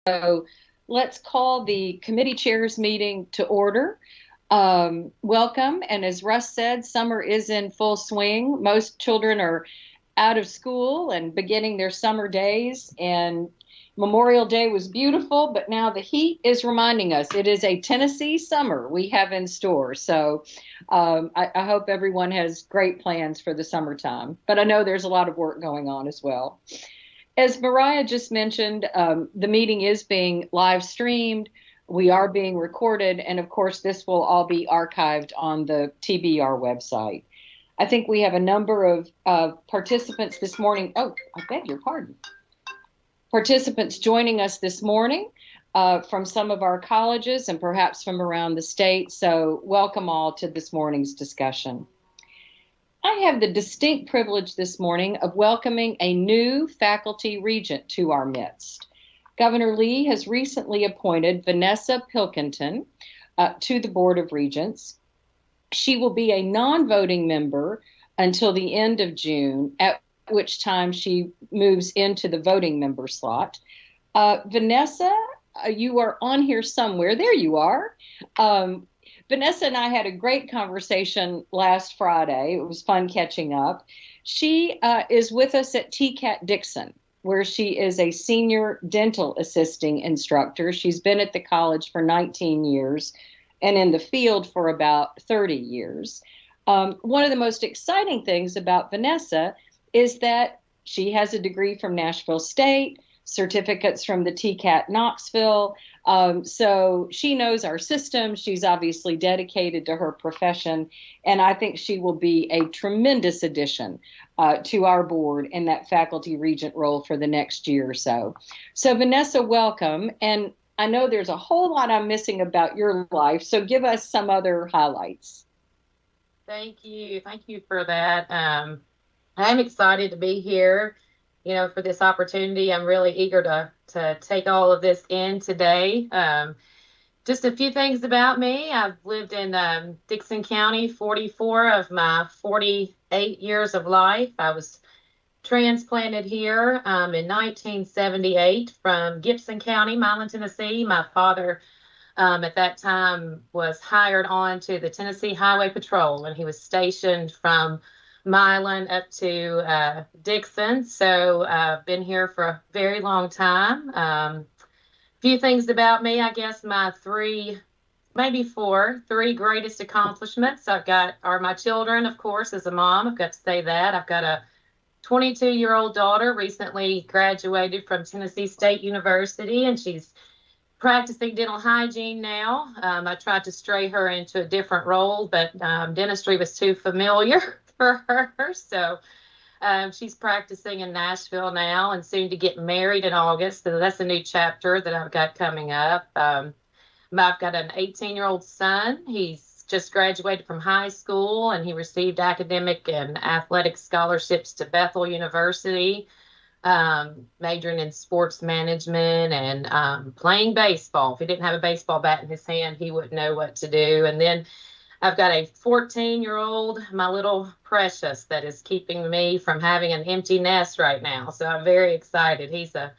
So let's call the committee chairs meeting to order. Welcome. And as Russ said, summer is in full swing. Most children are out of school and beginning their summer days. And Memorial Day was beautiful, but now the heat is reminding us it is a Tennessee summer we have in store. So I hope everyone has great plans for the summertime. But I know there's a lot of work going on as well. As Mariah just mentioned, the meeting is being live streamed. We are being recorded, and of course, this will all be archived on the TBR website. I think we have a number of participants this morning. Oh, I beg your pardon. Participants joining us this morning from some of our colleges and perhaps from around the state. So, welcome all to this morning's discussion. I have the distinct privilege this morning of welcoming a new faculty regent to our midst. Governor Lee has recently appointed Vanessa Pilkington to the Board of Regents. She will be a non-voting member until the end of June, at which time she moves into the voting member slot. Vanessa, you are on here somewhere. There you are. Vanessa and I had a great conversation last Friday. It was fun catching up. She is with us at TCAT Dixon, where she is a senior dental assisting instructor. She's been at the college for 19 years and in the field for about 30 years. One of the most exciting things about Vanessa is that she has a degree from Nashville State, certificates from the TCAT Knoxville. So she knows our system. She's obviously dedicated to her profession. And I think she will be a tremendous addition to our board in that faculty regent role for the next year or so. So Vanessa, welcome. And I know there's a whole lot I'm missing about your life. So give us some other highlights. Thank you. Thank you for that. I'm excited to be here, for this opportunity. I'm really eager to take all of this in today. Just a few things about me. I've lived in Dixon County 44 of my 48 years of life. I was transplanted here in 1978 from Gibson County, Milan, Tennessee. My father at that time was hired on to the Tennessee Highway Patrol, and he was stationed from Milan up to Dixon. So I've been here for a very long time. Few things about me, I guess my three greatest accomplishments are my children, of course, as a mom. I've got to say that. I've got a 22-year-old daughter, recently graduated from Tennessee State University, and she's practicing dental hygiene now. I tried to stray her into a different role, but dentistry was too familiar for her. So she's practicing in Nashville now and soon to get married in August. So that's a new chapter that I've got coming up. I've got an 18-year-old son. He's just graduated from high school and he received academic and athletic scholarships to Bethel University, majoring in sports management and playing baseball. If he didn't have a baseball bat in his hand, he wouldn't know what to do. And then I've got a 14-year-old, my little precious, that is keeping me from having an empty nest right now. So I'm very excited. He's a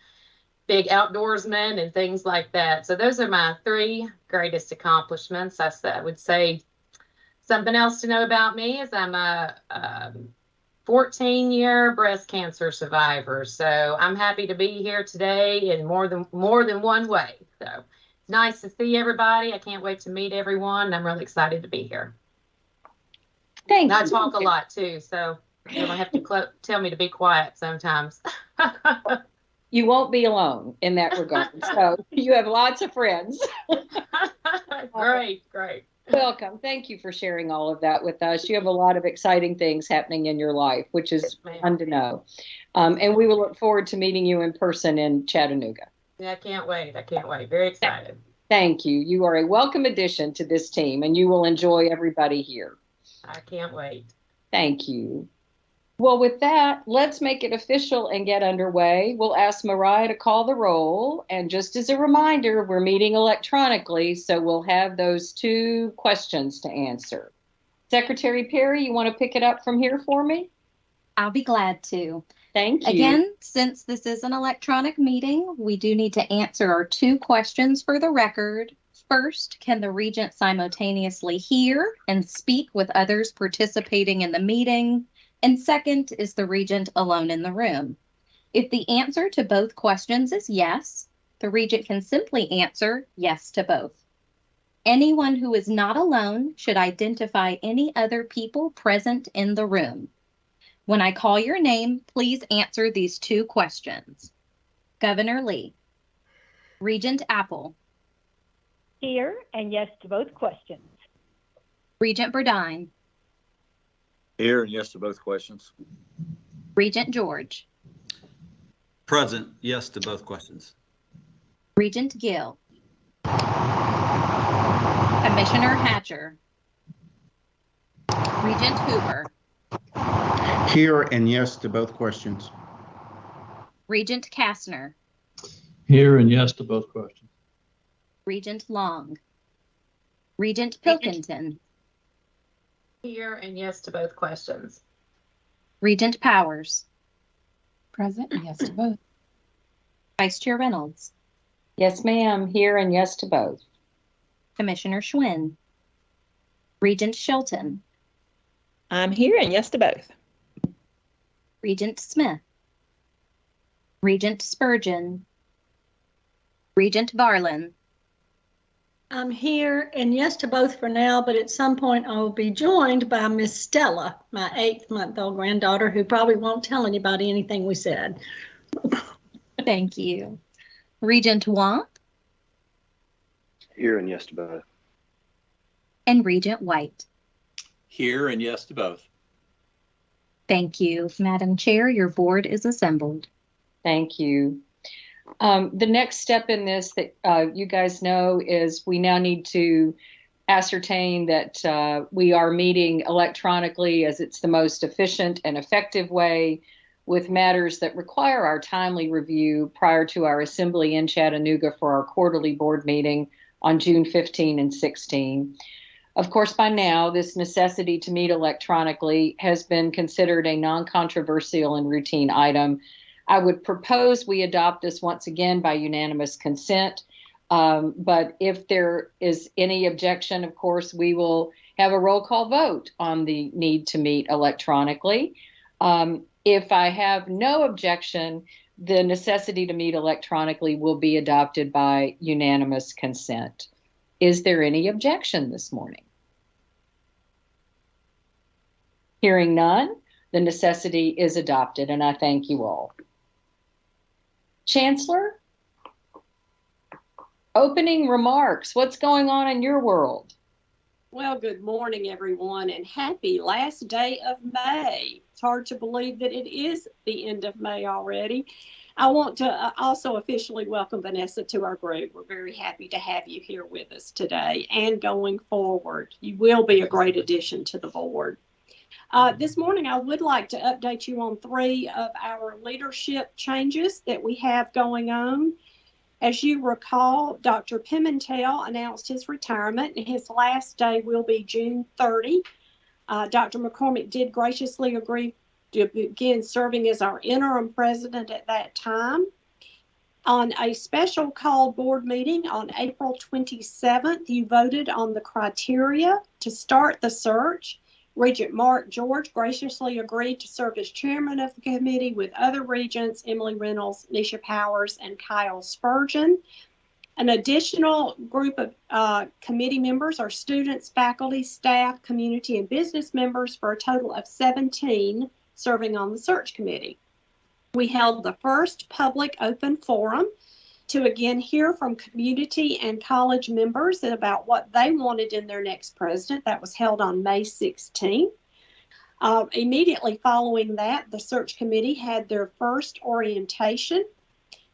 big outdoorsman and things like that. So those are my three greatest accomplishments. I would say something else to know about me is I'm a 14-year breast cancer survivor. So I'm happy to be here today in more than one way. So nice to see everybody. I can't wait to meet everyone. I'm really excited to be here. Thank you. I talk a lot too, so you'll have to tell me to be quiet sometimes. You won't be alone in that regard. So you have lots of friends. Great. Welcome. Thank you for sharing all of that with us. You have a lot of exciting things happening in your life, which is fun to know. And we will look forward to meeting you in person in Chattanooga. Yeah, I can't wait. Very excited. Thank you. You are a welcome addition to this team, and you will enjoy everybody here. I can't wait. Thank you. Well, with that, let's make it official and get underway. We'll ask Mariah to call the roll. And just as a reminder, we're meeting electronically, so we'll have those 2 questions to answer. Secretary Perry, you want to pick it up from here for me? I'll be glad to. Thank you. Again, since this is an electronic meeting, we do need to answer our 2 questions for the record. First, can the regent simultaneously hear and speak with others participating in the meeting? And second, is the regent alone in the room? If the answer to both questions is yes, the regent can simply answer yes to both. Anyone who is not alone should identify any other people present in the room. When I call your name, please answer these 2 questions. Governor Lee. Regent Apple. Here and yes to both questions. Regent Burdine. Here and yes to both questions. Regent George. Present, yes to both questions. Regent Gill. Commissioner Hatcher. Regent Hoover. Here and yes to both questions. Regent Kastner. Here and yes to both questions. Regent Long. Regent Pilkington. Here and yes to both questions. Regent Powers. Present and yes to both. Vice Chair Reynolds. Yes, ma'am. Here and yes to both. Commissioner Schwinn. Regent Shelton. I'm here and yes to both. Regent Smith. Regent Spurgeon. Regent Barlin. I'm here and yes to both for now, but at some point I will be joined by Miss Stella, my 8-month-old granddaughter, who probably won't tell anybody anything we said. Thank you. Regent Wamp. Here and yes to both. And Regent White. Here and yes to both. Thank you. Madam Chair, your board is assembled. Thank you. The next step in this that you guys know is we now need to ascertain that we are meeting electronically as it's the most efficient and effective way with matters that require our timely review prior to our assembly in Chattanooga for our quarterly board meeting on June 15 and 16. Of course, by now, this necessity to meet electronically has been considered a non-controversial and routine item. I would propose we adopt this once again by unanimous consent. But if there is any objection, of course, we will have a roll call vote on the need to meet electronically. If I have no objection, the necessity to meet electronically will be adopted by unanimous consent. Is there any objection this morning? Hearing none, the necessity is adopted, and I thank you all. Chancellor, opening remarks. What's going on in your world? Well, good morning, everyone, and happy last day of May. It's hard to believe that it is the end of May already. I want to also officially welcome Vanessa to our group. We're very happy to have you here with us today and going forward. You will be a great addition to the board. This morning, I would like to update you on 3 of our leadership changes that we have going on. As you recall, Dr. Pimentel announced his retirement, and his last day will be June 30. Dr. McCormick did graciously agree to begin serving as our interim president at that time. On a special called board meeting on April 27th, you voted on the criteria to start the search. Regent Mark George graciously agreed to serve as chairman of the committee with other regents, Emily Reynolds, Nisha Powers, and Kyle Spurgeon. An additional group of committee members are students, faculty, staff, community, and business members for a total of 17 serving on the search committee. We held the first public open forum to again hear from community and college members about what they wanted in their next president. That was held on May 16th. Immediately following that, the search committee had their first orientation.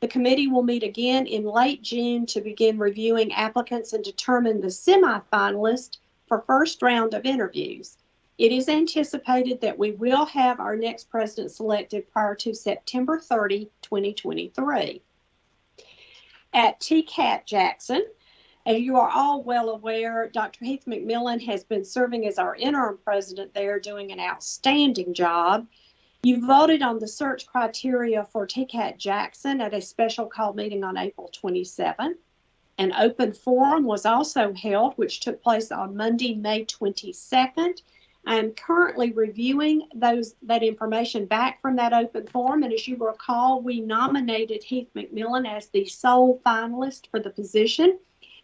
The committee will meet again in late June to begin reviewing applicants and determine the semifinalists for first round of interviews. It is anticipated that we will have our next president selected prior to September 30, 2023. At TCAT Jackson, as you are all well aware, Dr. Heath McMillan has been serving as our interim president there, doing an outstanding job. You voted on the search criteria for TCAT Jackson at a special call meeting on April 27th. An open forum was also held, which took place on Monday, May 22nd. I am currently reviewing that information back from that open forum. And as you recall, we nominated Heath McMillan as the sole finalist for the position.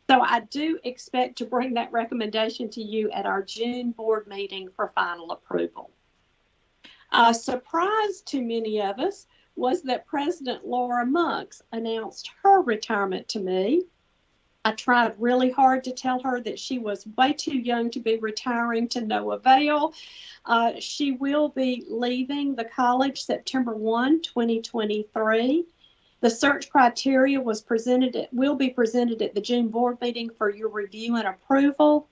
So I do expect to bring that recommendation to you at our June board meeting for final approval. A surprise to many of us was that President Laura Monks announced her retirement to me. I tried really hard to tell her that she was way too young to be retiring, to no avail. She will be leaving the college September 1, 2023. The search criteria will be presented at the June board meeting for your review and approval.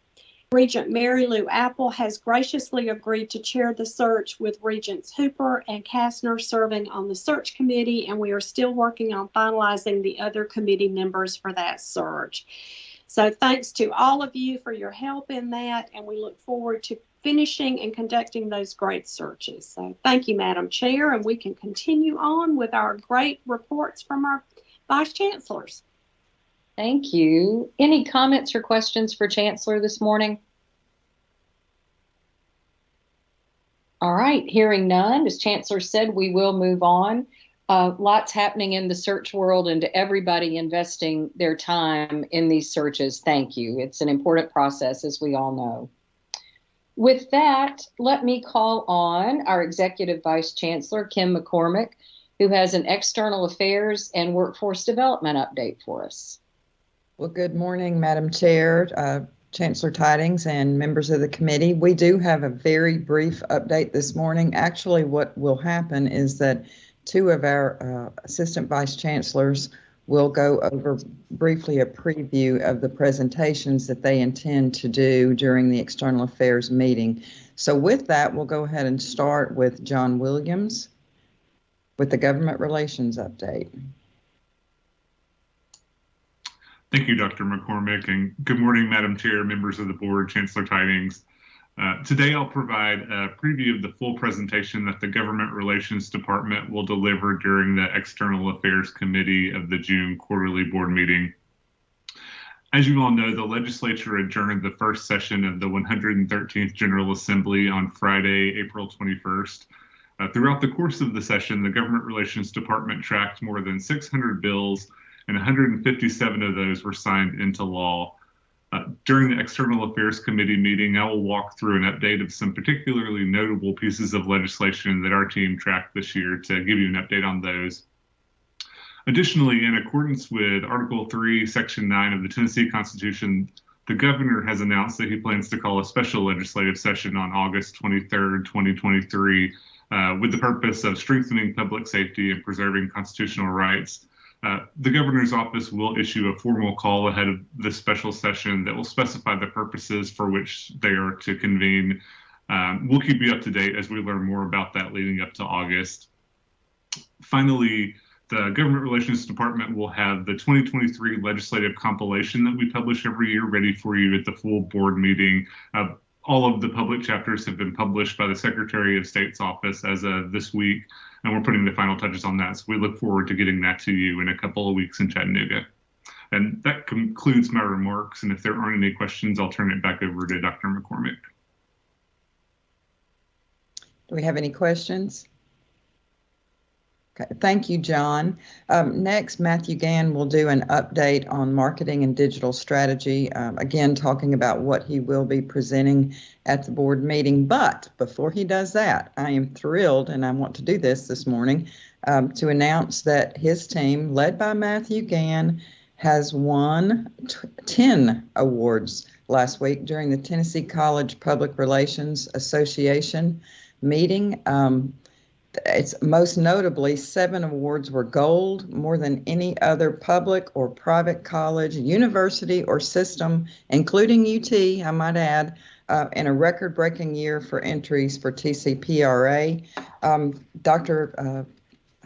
Regent Mary Lou Apple has graciously agreed to chair the search, with Regents Hooper and Kastner serving on the search committee, and we are still working on finalizing the other committee members for that search. So thanks to all of you for your help in that, and we look forward to finishing and conducting those great searches. So thank you, Madam Chair, and we can continue on with our great reports from our Vice Chancellors. Thank you. Any comments or questions for Chancellor this morning? All right, hearing none, as Chancellor said, we will move on. Lots happening in the search world, and to everybody investing their time in these searches, thank you. It's an important process, as we all know. With that, let me call on our Executive Vice Chancellor, Kim McCormick, who has an external affairs and workforce development update for us. Well, good morning, Madam Chair, Chancellor Tidings, and members of the committee. We do have a very brief update this morning. Actually, what will happen is that two of our Assistant Vice Chancellors will go over briefly a preview of the presentations that they intend to do during the External Affairs meeting. So with that, we'll go ahead and start with John Williams with the Government Relations update. Thank you, Dr. McCormick, and good morning, Madam Chair, members of the board, Chancellor Tidings. Today, I'll provide a preview of the full presentation that the Government Relations Department will deliver during the External Affairs Committee of the June quarterly board meeting. As you all know, the legislature adjourned the first session of the 113th General Assembly on Friday, April 21st. Throughout the course of the session, the Government Relations Department tracked more than 600 bills, and 157 of those were signed into law. During the External Affairs Committee meeting, I will walk through an update of some particularly notable pieces of legislation that our team tracked this year to give you an update on those. Additionally, in accordance with Article 3, Section 9 of the Tennessee Constitution, the governor has announced that he plans to call a special legislative session on August 23rd, 2023, with the purpose of strengthening public safety and preserving constitutional rights. The governor's office will issue a formal call ahead of this special session that will specify the purposes for which they are to convene. We'll keep you up to date as we learn more about that leading up to August. Finally, the Government Relations Department will have the 2023 legislative compilation that we publish every year ready for you at the full board meeting. All of the public chapters have been published by the Secretary of State's office as of this week, and we're putting the final touches on that. So we look forward to getting that to you in a couple of weeks in Chattanooga. And that concludes my remarks. And if there aren't any questions, I'll turn it back over to Dr. McCormick. Do we have any questions? Okay, thank you, John. Next, Matthew Gann will do an update on marketing and digital strategy, again, talking about what he will be presenting at the board meeting. But before he does that, I am thrilled, and I want to do this morning, to announce that his team, led by Matthew Gann, has won 10 awards last week during the Tennessee College Public Relations Association meeting. It's most notably 7 awards were gold, more than any other public or private college, university, or system, including UT, I might add, in a record-breaking year for entries for TCPRA. Dr.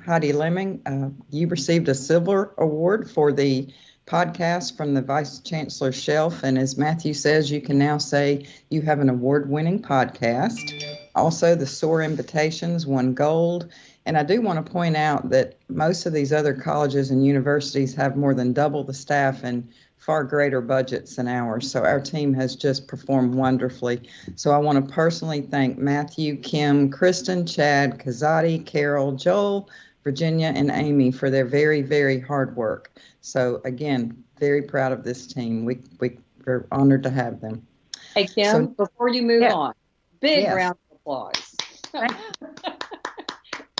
Heidi Lemming, you received a silver award for the podcast from the Vice Chancellor's shelf, and as Matthew says, you can now say you have an award-winning podcast. Also, the SOAR invitations won gold. And I do want to point out that most of these other colleges and universities have more than double the staff and far greater budgets than ours. So our team has just performed wonderfully. So I want to personally thank Matthew, Kim, Kristen, Chad, Kazadi, Carol, Joel, Virginia, and Amy for their very, very hard work. So again, very proud of this team. We're honored to have them. Hey, Kim, So, before you move yeah. on, big Yes. round of applause.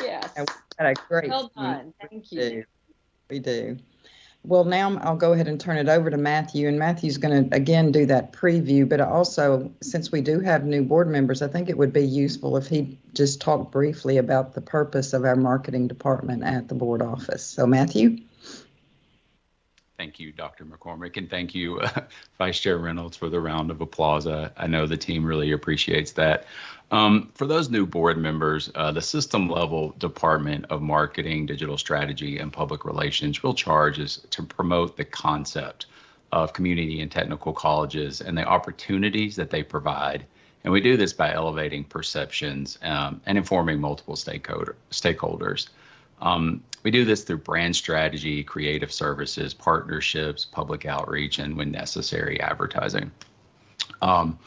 Yes. We had a great Well team. done. Thank you. We do. Well, now I'll go ahead and turn it over to Matthew, and Matthew's going to again do that preview, but also since we do have new board members, I think it would be useful if he just talked briefly about the purpose of our marketing department at the board office. So Matthew. Thank you, Dr. McCormick, and thank you, Vice Chair Reynolds, for the round of applause. I know the team really appreciates that. For those new board members, the system level Department of Marketing, Digital Strategy, and Public Relations real charge is to promote the concept of community and technical colleges and the opportunities that they provide. And we do this by elevating perceptions and informing multiple stakeholders. We do this through brand strategy, creative services, partnerships, public outreach, and when necessary, advertising. And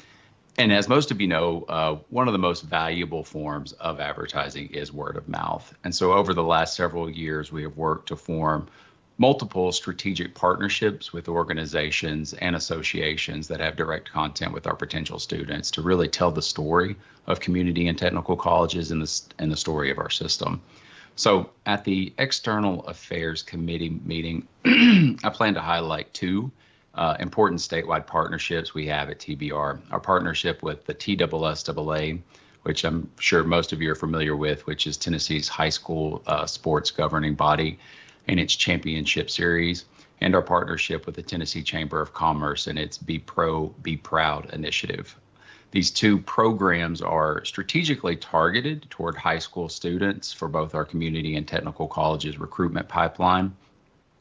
as most of you know, one of the most valuable forms of advertising is word of mouth. And so over the last several years, we have worked to form multiple strategic partnerships with organizations and associations that have direct content with our potential students to really tell the story of community and technical colleges and the story of our system. So at the External Affairs Committee meeting, I plan to highlight two important statewide partnerships we have at TBR. Our partnership with the TSSAA, which I'm sure most of you are familiar with, which is Tennessee's high school sports governing body and its championship series, and our partnership with the Tennessee Chamber of Commerce and its Be Pro, Be Proud initiative. These two programs are strategically targeted toward high school students for both our community and technical colleges recruitment pipeline.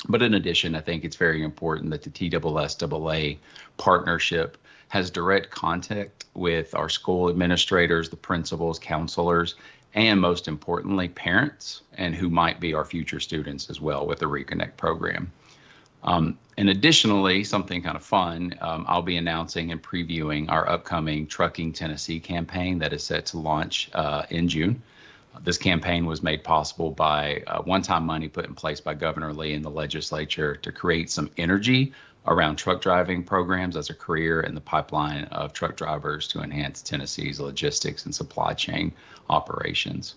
But in addition, I think it's very important that the TSSAA partnership has direct contact with our school administrators, the principals, counselors, and most importantly, parents, and who might be our future students as well with the Reconnect program. And additionally, something kind of fun, I'll be announcing and previewing our upcoming Trucking Tennessee campaign that is set to launch in June. This campaign was made possible by one-time money put in place by Governor Lee and the legislature to create some energy around truck driving programs as a career and the pipeline of truck drivers to enhance Tennessee's logistics and supply chain operations.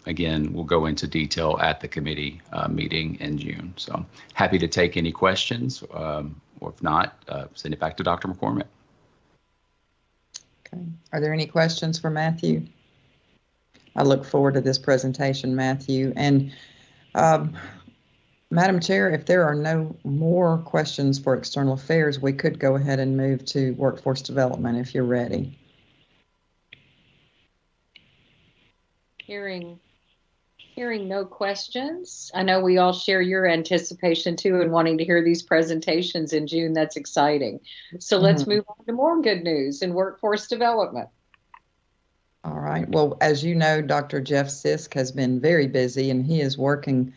Again, we'll go into detail at the committee meeting in June. So happy to take any questions, or if not, send it back to Dr. McCormick. Okay. Are there any questions for Matthew? I look forward to this presentation, Matthew. And Madam Chair, if there are no more questions for External Affairs, we could go ahead and move to Workforce Development if you're ready. Hearing no questions. I know we all share your anticipation too and wanting to hear these presentations in June. That's exciting. So let's move on to more good news in workforce development. All right. Well, as you know, Dr. Jeff Sisk has been very busy and he is working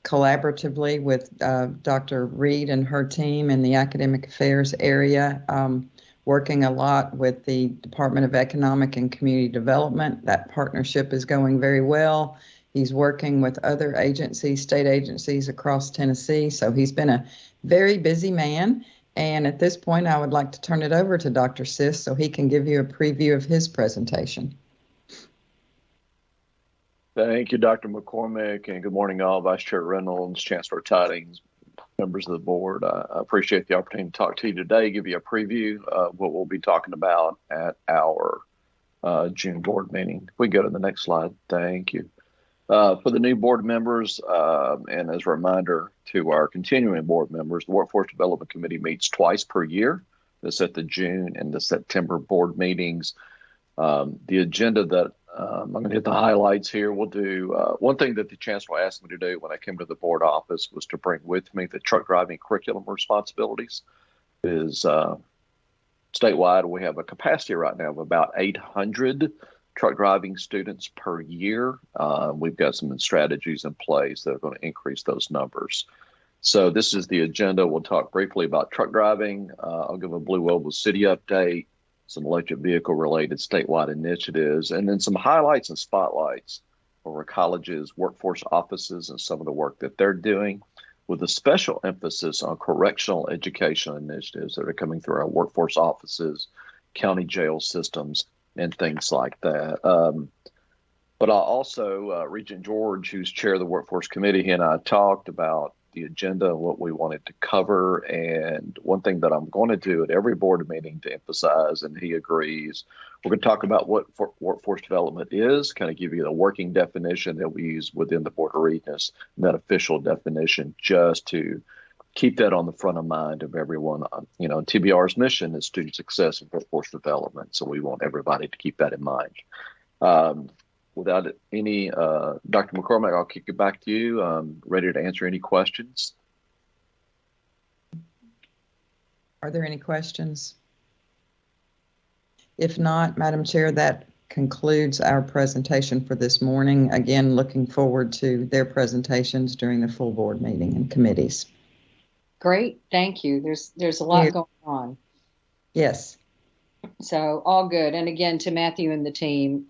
collaboratively with Dr. Reed and her team in the academic affairs area, working a lot with the Department of Economic and Community Development. That partnership is going very well. He's working with other agencies, state agencies across Tennessee. So he's been a very busy man. And at this point, I would like to turn it over to Dr. Sisk so he can give you a preview of his presentation. Thank you, Dr. McCormick, and good morning, all. Vice Chair Reynolds, Chancellor Tidings, members of the board. I appreciate the opportunity to talk to you today, give you a preview of what we'll be talking about at our June board meeting. If we go to the next slide, thank you. For the new board members, and as a reminder to our continuing board members, the Workforce Development Committee meets twice per year. That's at the June and the September board meetings. The agenda that I'm going to hit the highlights here. We'll do one thing that the chancellor asked me to do when I came to the board office was to bring with me the truck driving curriculum responsibilities. Statewide, we have a capacity right now of about 800 truck driving students per year. We've got some strategies in place that are going to increase those numbers. So this is the agenda. We'll talk briefly about truck driving. I'll give a Blue Oval City update, some electric vehicle related statewide initiatives, and then some highlights and spotlights for our colleges, workforce offices, and some of the work that they're doing, with a special emphasis on correctional education initiatives that are coming through our workforce offices, county jail systems, and things like that. But I'll also, Regent George, who's chair of the Workforce Committee, he and I talked about the agenda and what we wanted to cover. And one thing that I'm going to do at every board meeting to emphasize, and he agrees, we're going to talk about what workforce development is, kind of give you the working definition that we use within the Board of Regents, and that official definition, just to keep that on the front of mind of everyone. You know, TBR's mission is student success and workforce development. So we want everybody to keep that in mind. Without any, Dr. McCormick, I'll kick it back to you. Ready to answer any questions. Are there any questions? If not, Madam Chair, that concludes our presentation for this morning. Again, looking forward to their presentations during the full board meeting and committees. Great, thank you. There's a lot going on. Yes. So all good. And again, to Matthew and the team,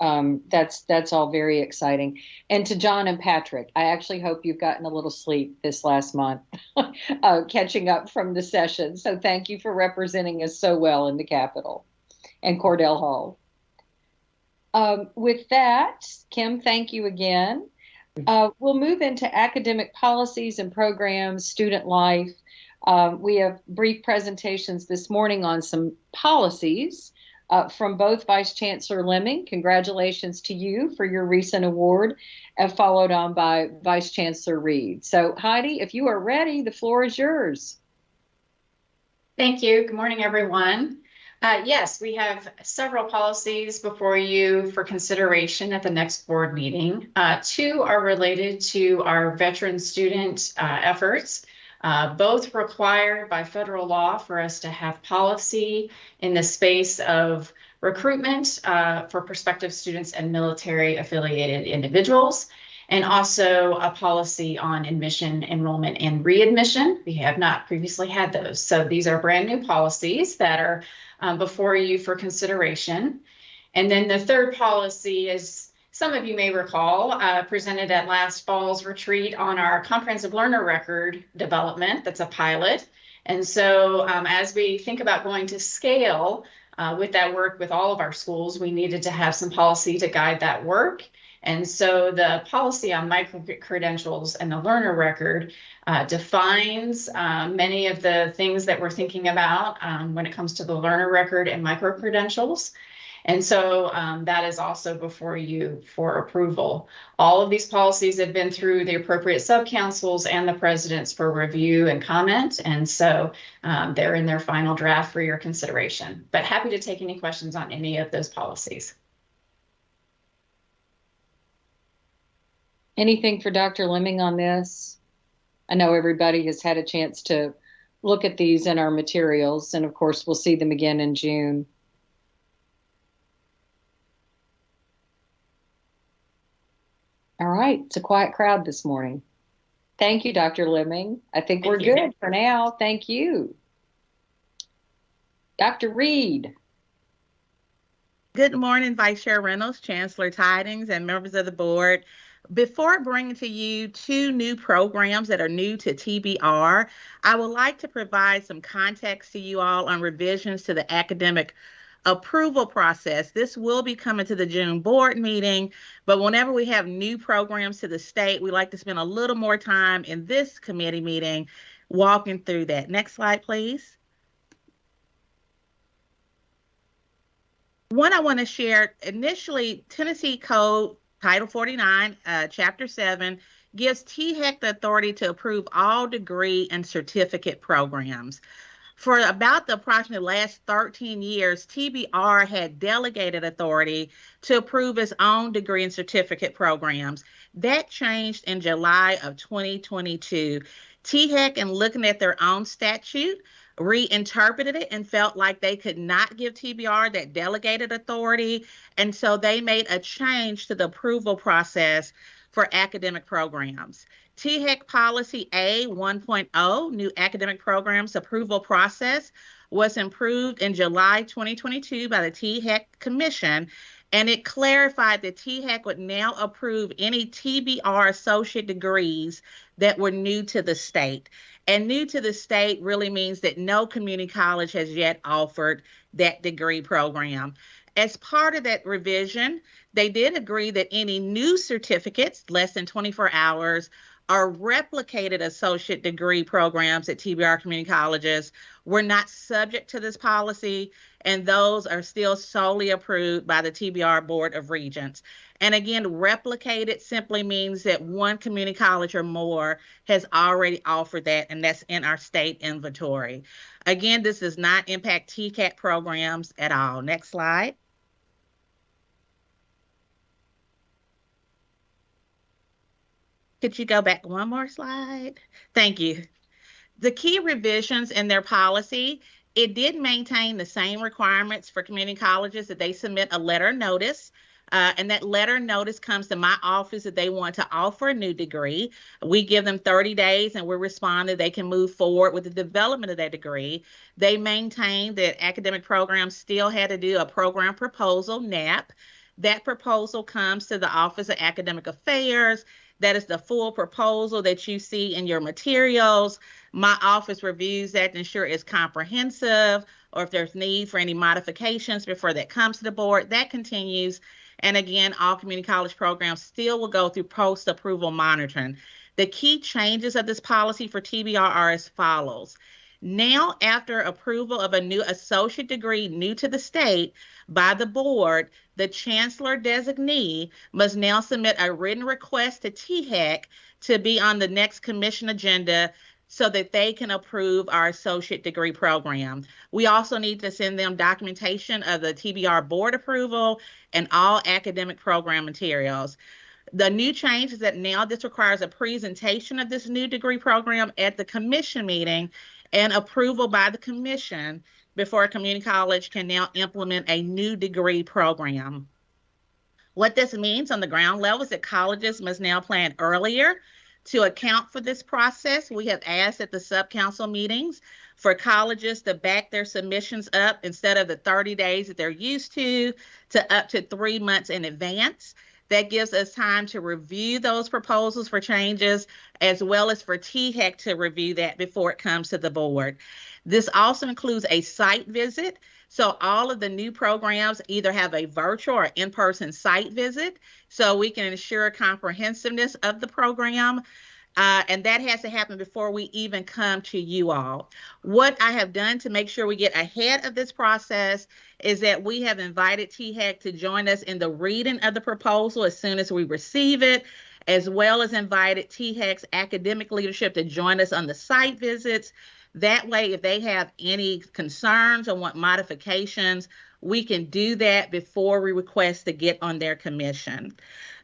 that's all very exciting. And to John and Patrick, I actually hope you've gotten a little sleep this last month, catching up from the session. So thank you for representing us so well in the Capitol and Cordell Hall. With that, Kim, thank you again. We'll move into academic policies and programs, student life. We have brief presentations this morning on some policies from both Vice Chancellor Lemming. Congratulations to you for your recent award, followed on by Vice Chancellor Reed. So Heidi, if you are ready, the floor is yours. Thank you. Good morning, everyone. Yes, we have several policies before you for consideration at the next board meeting. Two are related to our veteran student efforts. Both required by federal law for us to have policy in the space of recruitment for prospective students and military affiliated individuals, and also a policy on admission, enrollment, and readmission. We have not previously had those. So these are brand new policies that are before you for consideration. And then the third policy is, some of you may recall, presented at last fall's retreat on our comprehensive learner record development. That's a pilot. And so as we think about going to scale with that work with all of our schools, we needed to have some policy to guide that work. And so the policy on micro-credentials and the learner record defines many of the things that we're thinking about when it comes to the learner record and micro-credentials. And so that is also before you for approval. All of these policies have been through the appropriate subcouncils and the presidents for review and comment. And so they're in their final draft for your consideration. But happy to take any questions on any of those policies. Anything for Dr. Lemming on this? I know everybody has had a chance to look at these in our materials, and of course, we'll see them again in June. All right, it's a quiet crowd this morning. Thank you, Dr. Lemming. I think we're good for now. Thank you. Dr. Reed. Good morning, Vice Chair Reynolds, Chancellor Tidings, and members of the board. Before bringing to you two new programs that are new to TBR, I would like to provide some context to you all on revisions to the academic approval process. This will be coming to the June board meeting, but whenever we have new programs to the state, we like to spend a little more time in this committee meeting walking through that. Next slide, please. One I want to share, initially, Tennessee Code Title 49, Chapter 7, gives THEC the authority to approve all degree and certificate programs. For about the approximately last 13 years, TBR had delegated authority to approve its own degree and certificate programs. That changed in July of 2022. THEC, in looking at their own statute, reinterpreted it and felt like they could not give TBR that delegated authority. And so they made a change to the approval process for academic programs. THEC Policy A 1.0, New Academic Programs Approval Process, was improved in July 2022 by the THEC Commission, and it clarified that THEC would now approve any TBR associate degrees that were new to the state. And new to the state really means that no community college has yet offered that degree program. As part of that revision, they did agree that any new certificates, less than 24 hours, or replicated associate degree programs at TBR community colleges were not subject to this policy, and those are still solely approved by the TBR Board of Regents. And again, replicated simply means that one community college or more has already offered that, and that's in our state inventory. Again, this does not impact TCAT programs at all. Next slide. Could you go back one more slide? Thank you. The key revisions in their policy, it did maintain the same requirements for community colleges that they submit a letter notice. And that letter notice comes to my office that they want to offer a new degree. We give them 30 days and we respond that they can move forward with the development of that degree. They maintain that academic programs still had to do a program proposal, NAP. That proposal comes to the Office of Academic Affairs. That is the full proposal that you see in your materials. My office reviews that to ensure it's comprehensive, or if there's need for any modifications before that comes to the board, that continues. And again, all community college programs still will go through post-approval monitoring. The key changes of this policy for TBR are as follows. Now, after approval of a new associate degree new to the state by the board, the chancellor designee must now submit a written request to THEC to be on the next commission agenda so that they can approve our associate degree program. We also need to send them documentation of the TBR board approval and all academic program materials. The new change is that now this requires a presentation of this new degree program at the commission meeting and approval by the commission before a community college can now implement a new degree program. What this means on the ground level is that colleges must now plan earlier to account for this process. We have asked at the sub-council meetings for colleges to back their submissions up instead of the 30 days that they're used to up to 3 months in advance. That gives us time to review those proposals for changes, as well as for THEC to review that before it comes to the board. This also includes a site visit. So all of the new programs either have a virtual or in-person site visit, so we can ensure comprehensiveness of the program. And that has to happen before we even come to you all. What I have done to make sure we get ahead of this process is that we have invited THEC to join us in the reading of the proposal as soon as we receive it, as well as invited THEC's academic leadership to join us on the site visits. That way, if they have any concerns or want modifications, we can do that before we request to get on their commission.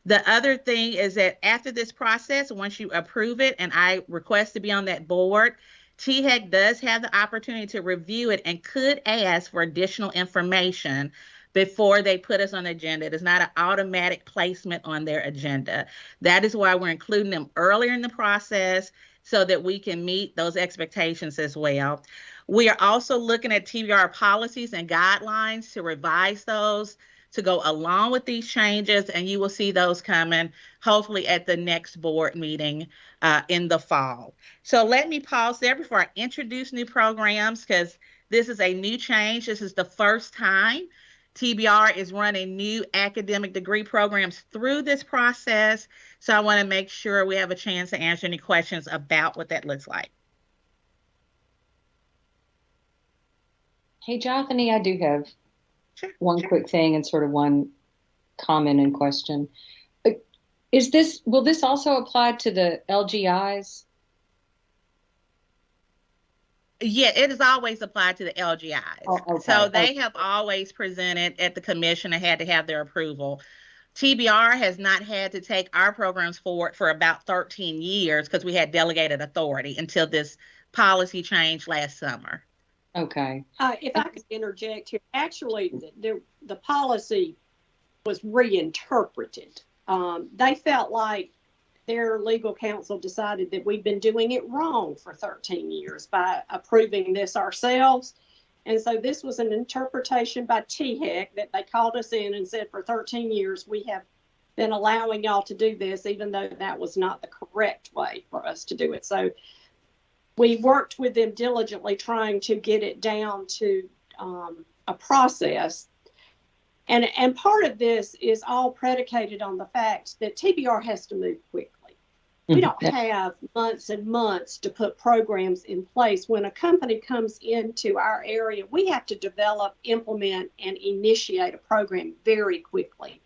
The other thing is that after this process, once you approve it and I request to be on that board, THEC does have the opportunity to review it and could ask for additional information before they put us on the agenda. It is not an automatic placement on their agenda. That is why we're including them earlier in the process so that we can meet those expectations as well. We are also looking at TBR policies and guidelines to revise those to go along with these changes, and you will see those coming hopefully at the next board meeting in the fall. So let me pause there before I introduce new programs, because this is a new change. This is the first time TBR is running new academic degree programs through this process. So I want to make sure we have a chance to answer any questions about what that looks like. Hey, Jonathan, I do have one quick thing and sort of one comment and question. Will this also apply to the LGIs? Yeah, it is always applied to the LGIs. Oh, okay. So they have always presented at the commission and had to have their approval. TBR has not had to take our programs forward for about 13 years because we had delegated authority until this policy change last summer. Okay. If I could interject here, actually, the policy was reinterpreted. They felt like their legal counsel decided that we've been doing it wrong for 13 years by approving this ourselves. And so this was an interpretation by THEC that they called us in and said, for 13 years, we have been allowing y'all to do this, even though that was not the correct way for us to do it. So we worked with them diligently trying to get it down to a process. And part of this is all predicated on the fact that TBR has to move quickly. We don't have months and months to put programs in place. When a company comes into our area, we have to develop, implement, and initiate a program very quickly.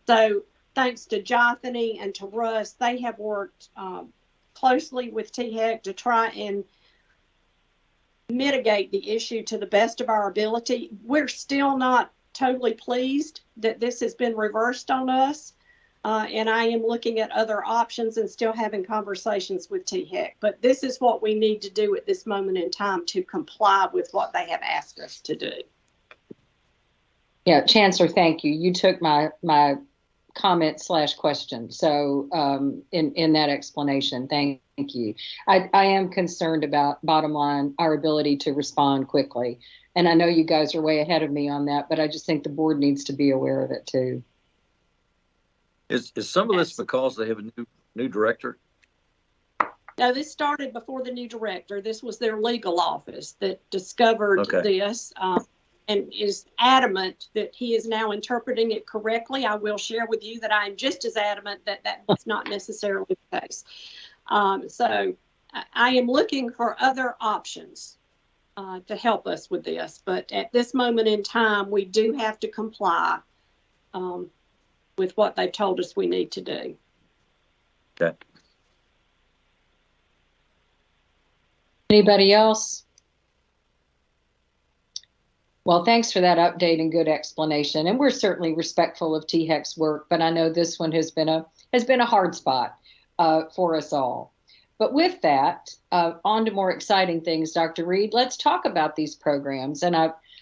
So thanks to Jothany and to Russ, they have worked closely with THEC to try and mitigate the issue to the best of our ability. We're still not totally pleased that this has been reversed on us. And I am looking at other options and still having conversations with THEC. But this is what we need to do at this moment in time to comply with what they have asked us to do. Yeah, Chancellor, thank you. You took my comment / question. So in that explanation, thank you. I am concerned about, bottom line, our ability to respond quickly. And I know you guys are way ahead of me on that, but I just think the board needs to be aware of it too. Is some of this because they have a new director? No, this started before the new director. This was their legal office that discovered this and is adamant that he is now interpreting it correctly. I will share with you that I am just as adamant that that's not necessarily the case. So I am looking for other options to help us with this. But at this moment in time, we do have to comply with what they've told us we need to do. Okay. Anybody else? Well, thanks for that update and good explanation. And we're certainly respectful of THEC's work, but I know this one has been a hard spot for us all. But with that, on to more exciting things, Dr. Reed. Let's talk about these programs. And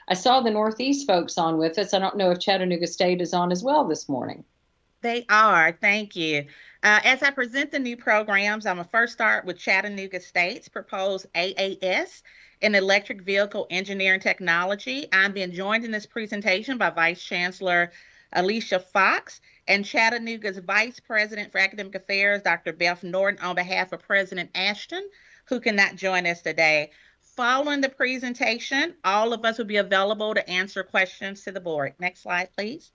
I saw the Northeast folks on with us. I don't know if Chattanooga State is on as well this morning. They are. Thank you. As I present the new programs, I'm going to first start with Chattanooga State's proposed AAS in Electric Vehicle Engineering Technology. I'm being joined in this presentation by Vice Chancellor Alicia Fox and Chattanooga's Vice President for Academic Affairs, Dr. Beth Norton, on behalf of President Ashton, who cannot join us today. Following the presentation, all of us will be available to answer questions to the board. Next slide, please.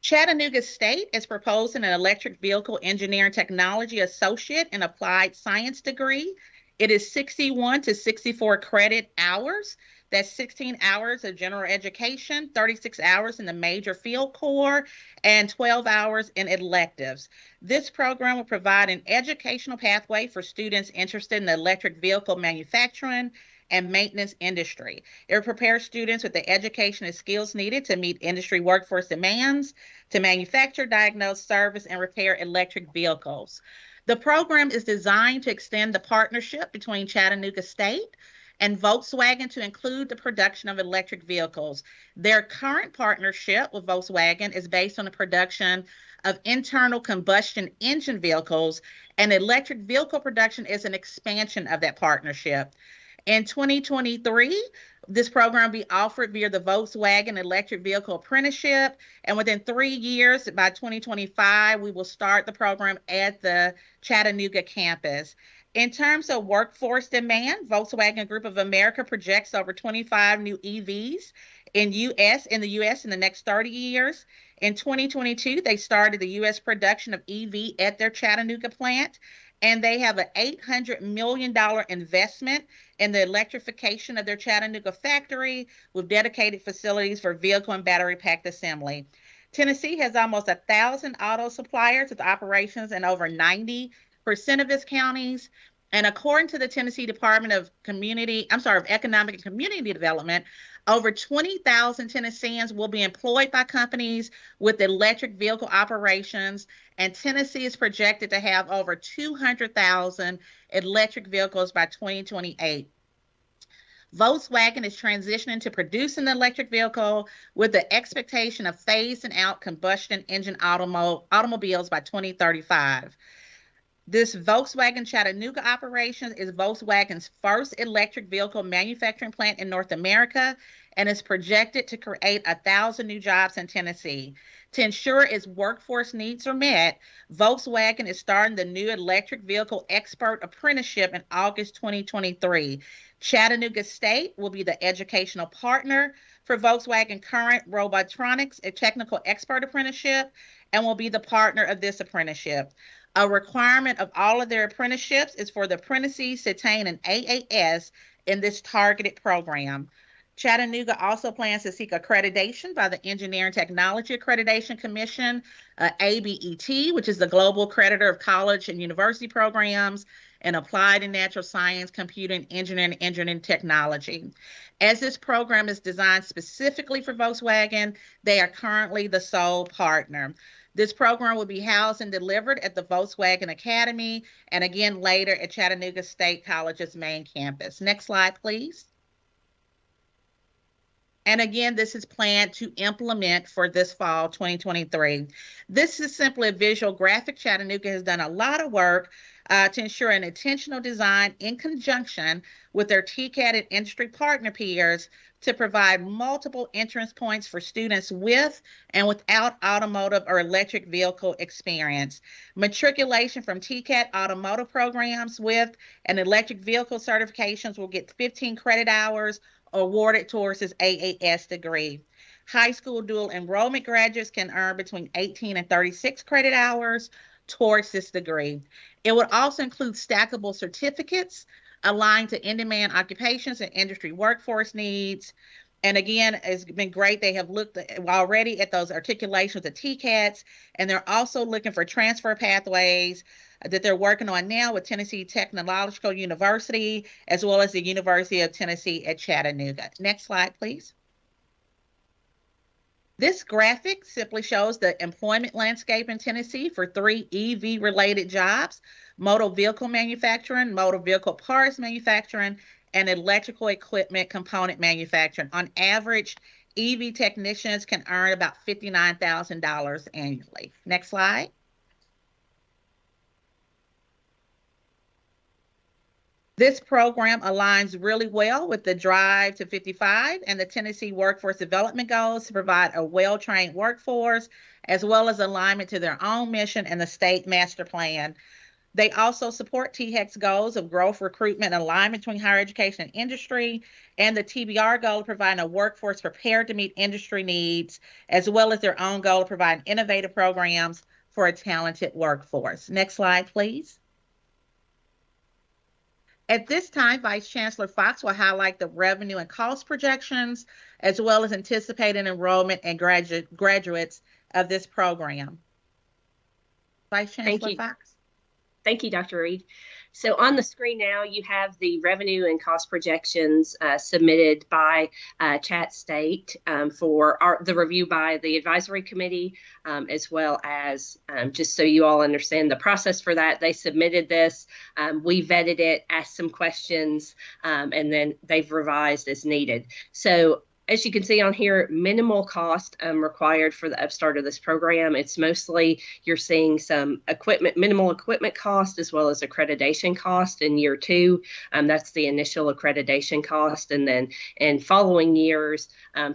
Chattanooga State is proposing an Electric Vehicle Engineering Technology Associate in Applied Science degree. It is 61 to 64 credit hours. That's 16 hours of general education, 36 hours in the major field core, and 12 hours in electives. This program will provide an educational pathway for students interested in the electric vehicle manufacturing and maintenance industry. It will prepare students with the education and skills needed to meet industry workforce demands, to manufacture, diagnose, service, and repair electric vehicles. The program is designed to extend the partnership between Chattanooga State and Volkswagen to include the production of electric vehicles. Their current partnership with Volkswagen is based on the production of internal combustion engine vehicles, and electric vehicle production is an expansion of that partnership. In 2023, this program will be offered via the Volkswagen Electric Vehicle Apprenticeship, and within 3 years, by 2025, we will start the program at the Chattanooga campus. In terms of workforce demand, Volkswagen Group of America projects over 25 new EVs in the U.S. in the next 30 years. In 2022, they started the U.S. production of EV at their Chattanooga plant, and they have an $800 million investment in the electrification of their Chattanooga factory with dedicated facilities for vehicle and battery pack assembly. Tennessee has almost 1,000 auto suppliers with operations in over 90% of its counties. And according to the Tennessee Department of Economic and Community Development, over 20,000 Tennesseans will be employed by companies with electric vehicle operations, and Tennessee is projected to have over 200,000 electric vehicles by 2028. Volkswagen is transitioning to produce an electric vehicle with the expectation of phasing out combustion engine automobiles by 2035. This Volkswagen Chattanooga operation is Volkswagen's first electric vehicle manufacturing plant in North America and is projected to create 1,000 new jobs in Tennessee. To ensure its workforce needs are met, Volkswagen is starting the new electric vehicle expert apprenticeship in August 2023. Chattanooga State will be the educational partner for Volkswagen current robotronics, a technical expert apprenticeship, and will be the partner of this apprenticeship. A requirement of all of their apprenticeships is for the apprentices to attain an AAS in this targeted program. Chattanooga also plans to seek accreditation by the Engineering Technology Accreditation Commission, ABET, which is the global accreditor of college and university programs in applied and natural science, computing, engineering technology. As this program is designed specifically for Volkswagen, they are currently the sole partner. This program will be housed and delivered at the Volkswagen Academy and again later at Chattanooga State College's main campus. Next slide, please. And again, this is planned to implement for this fall 2023. This is simply a visual graphic. Chattanooga has done a lot of work to ensure an intentional design in conjunction with their TCAT and industry partner peers to provide multiple entrance points for students with and without automotive or electric vehicle experience. Matriculation from TCAT automotive programs with and electric vehicle certifications will get 15 credit hours awarded towards his AAS degree. High school dual enrollment graduates can earn between 18 and 36 credit hours towards this degree. It would also include stackable certificates aligned to in-demand occupations and industry workforce needs. And again, it's been great. They have looked already at those articulations of TCATs, and they're also looking for transfer pathways that they're working on now with Tennessee Technological University, as well as the University of Tennessee at Chattanooga. Next slide, please. This graphic simply shows the employment landscape in Tennessee for 3 EV-related jobs: motor vehicle manufacturing, motor vehicle parts manufacturing, and electrical equipment component manufacturing. On average, EV technicians can earn about $59,000 annually. Next slide. This program aligns really well with the Drive to 55 and the Tennessee Workforce Development Goals to provide a well-trained workforce, as well as alignment to their own mission and the state master plan. They also support THEC's goals of growth, recruitment, and alignment between higher education and industry, and the TBR goal of providing a workforce prepared to meet industry needs, as well as their own goal of providing innovative programs for a talented workforce. Next slide, please. At this time, Vice Chancellor Fox will highlight the revenue and cost projections, as well as anticipated enrollment and graduates of this program. Vice Chancellor Fox. Thank you, Dr. Reed. So on the screen now, you have the revenue and cost projections submitted by Chat State for the review by the advisory committee, as well as just so you all understand the process for that. They submitted this, we vetted it, asked some questions, and then they've revised as needed. So as you can see on here, minimal cost required for the upstart of this program. It's mostly, you're seeing some minimal equipment cost, as well as accreditation cost in year 2. That's the initial accreditation cost. And then in following years,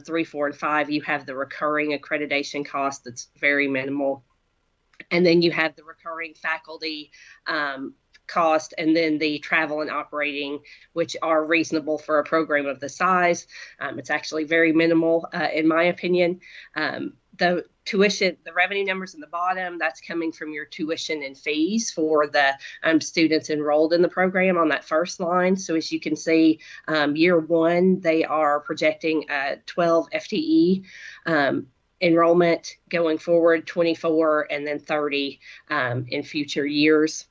3, 4, and 5, you have the recurring accreditation cost that's very minimal. And then you have the recurring faculty cost, and then the travel and operating, which are reasonable for a program of the size. It's actually very minimal, in my opinion. The tuition, the revenue numbers in the bottom, that's coming from your tuition and fees for the students enrolled in the program on that first line. So as you can see, year 1, they are projecting 12 FTE enrollment going forward, 24, and then 30 in future years.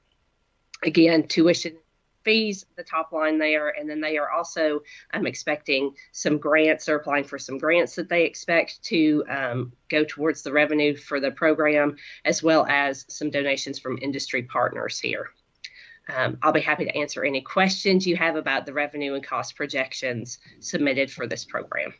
Again, tuition fees, the top line there, and then they are also expecting some grants. They're applying for some grants that they expect to go towards the revenue for the program, as well as some donations from industry partners here. I'll be happy to answer any questions you have about the revenue and cost projections submitted for this program.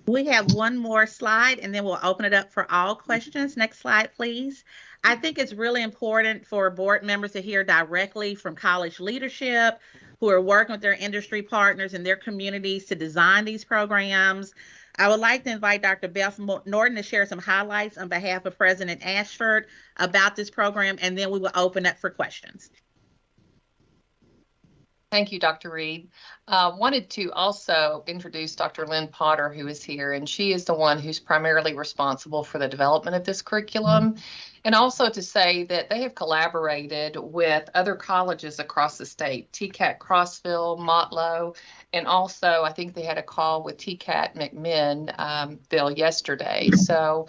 We have one more slide and then we'll open it up for all questions. Next slide, please. I think it's really important for board members to hear directly from college leadership who are working with their industry partners and their communities to design these programs. I would like to invite Dr. Beth Norton to share some highlights on behalf of President Ashford about this program, and then we will open up for questions. Thank you, Dr. Reed. Wanted to also introduce Dr. Lynn Potter, who is here, and she is the one who's primarily responsible for the development of this curriculum, and also to say that they have collaborated with other colleges across the state, TCAT Crossville, Motlow, and also I think they had a call with TCAT McMinnville yesterday. So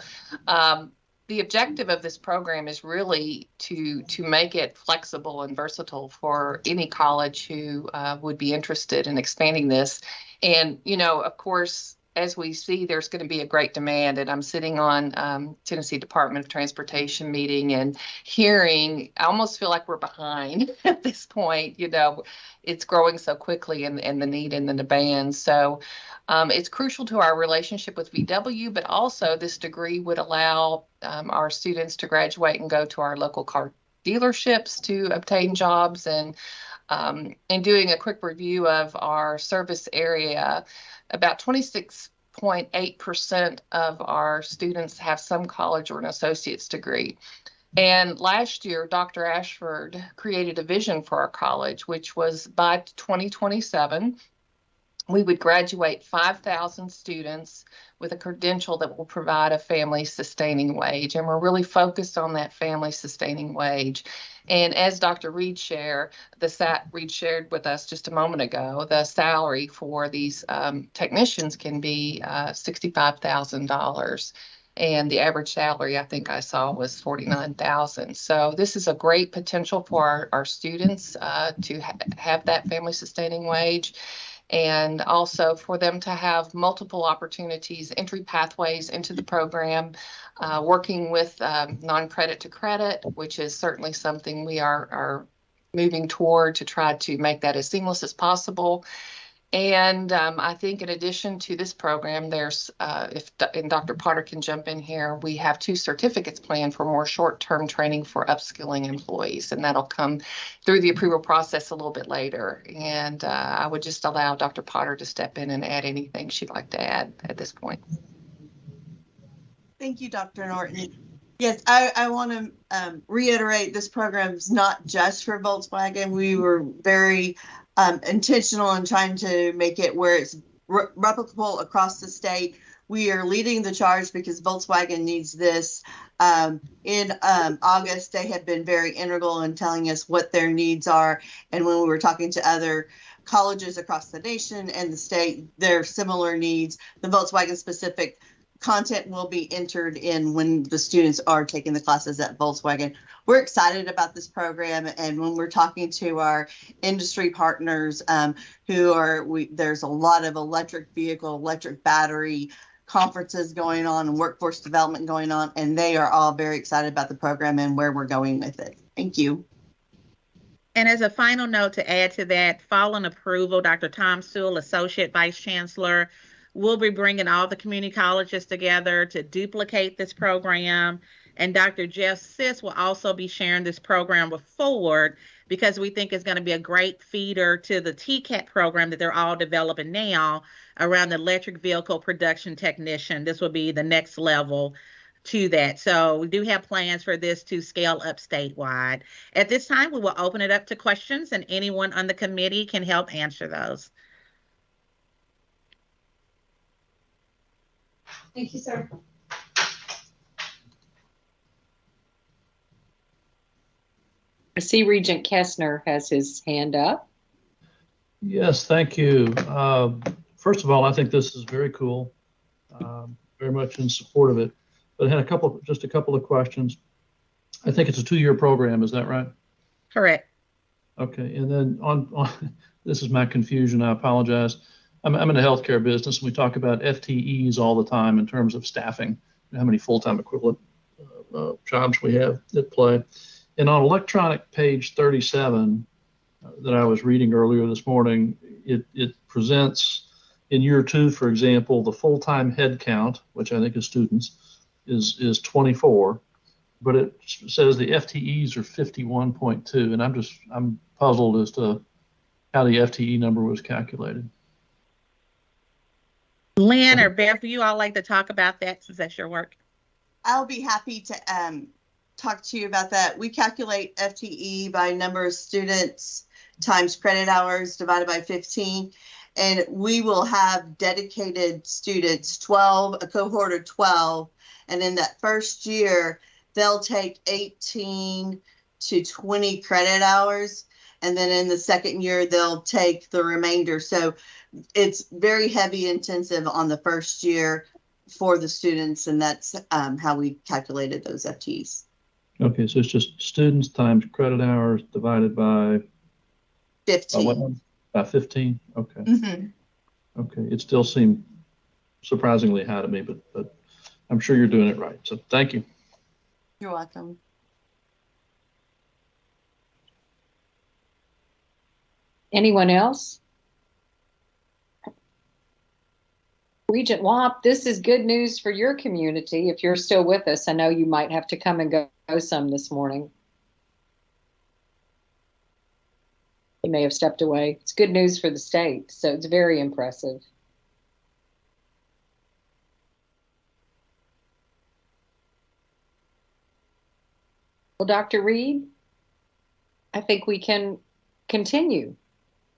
the objective of this program is really to make it flexible and versatile for any college who would be interested in expanding this. And, you know, of course, as we see, there's going to be a great demand. And I'm sitting on Tennessee Department of Transportation meeting and hearing, I almost feel like we're behind at this point. You know, it's growing so quickly and the need and the demand. So it's crucial to our relationship with VW, but also this degree would allow our students to graduate and go to our local car dealerships to obtain jobs. And doing a quick review of our service area, about 26.8% of our students have some college or an associate's degree. And last year, Dr. Ashford created a vision for our college, which was by 2027, we would graduate 5,000 students with a credential that will provide a family-sustaining wage. And we're really focused on that family-sustaining wage. And as Dr. Reed shared with us just a moment ago, the salary for these technicians can be $65,000. And the average salary I think I saw was $49,000. So this is a great potential for our students to have that family-sustaining wage. And also for them to have multiple opportunities, entry pathways into the program, working with non-credit to credit, which is certainly something we are moving toward to try to make that as seamless as possible. And I think in addition to this program, there's, and Dr. Potter can jump in here, we have 2 certificates planned for more short-term training for upskilling employees, and that'll come through the approval process a little bit later. And I would just allow Dr. Potter to step in and add anything she'd like to add at this point. Thank you, Dr. Norton. Yes, I want to reiterate this program is not just for Volkswagen. We were very intentional in trying to make it where it's replicable across the state. We are leading the charge because Volkswagen needs this. In August, they have been very integral in telling us what their needs are. And when we were talking to other colleges across the nation and the state, their similar needs, the Volkswagen specific content will be entered in when the students are taking the classes at Volkswagen. We're excited about this program, and when we're talking to our industry partners there's a lot of electric vehicle, electric battery conferences going on and workforce development going on, and they are all very excited about the program and where we're going with it. Thank you. And as a final note to add to that, following approval, Dr. Tom Sewell, Associate Vice Chancellor, will be bringing all the community colleges together to duplicate this program. And Dr. Jeff Sis will also be sharing this program with Ford because we think it's going to be a great feeder to the TCAT program that they're all developing now around the electric vehicle production technician. This will be the next level to that. So we do have plans for this to scale up statewide. At this time, we will open it up to questions, and anyone on the committee can help answer those. Thank you, sir. I see Regent Kessner has his hand up. Yes, thank you. First of all, I think this is very cool. Very much in support of it. But I had just a couple of questions. I think it's a 2-year program. Is that right? Correct. Okay, and then on this is my confusion. I apologize. I'm in the healthcare business, and we talk about FTEs all the time in terms of staffing, how many full-time equivalent jobs we have at play. And on electronic page 37 that I was reading earlier this morning, it presents in year 2, for example, the full-time head count, which I think is students, is 24, but it says the FTEs are 51.2, and I'm puzzled as to how the FTE number was calculated. Lynn or Beth, you all like to talk about that since that's your work? I'll be happy to talk to you about that. We calculate FTE by number of students times credit hours divided by 15. And we will have dedicated students, 12, a cohort of 12. And in that first year, they'll take 18 to 20 credit hours. And then in the second year, they'll take the remainder. So it's very heavy intensive on the first year for the students. And that's how we calculated those FTEs. Okay, so it's just students times credit hours divided by 15. By 15? Okay. Mm-hmm. Okay, it still seemed surprisingly high to me, but I'm sure you're doing it right. So thank you. You're welcome. Anyone else? Regent Wamp, this is good news for your community. If you're still with us, I know you might have to come and go some this morning. You may have stepped away. It's good news for the state, so it's very impressive. Well, Dr. Reed, I think we can continue.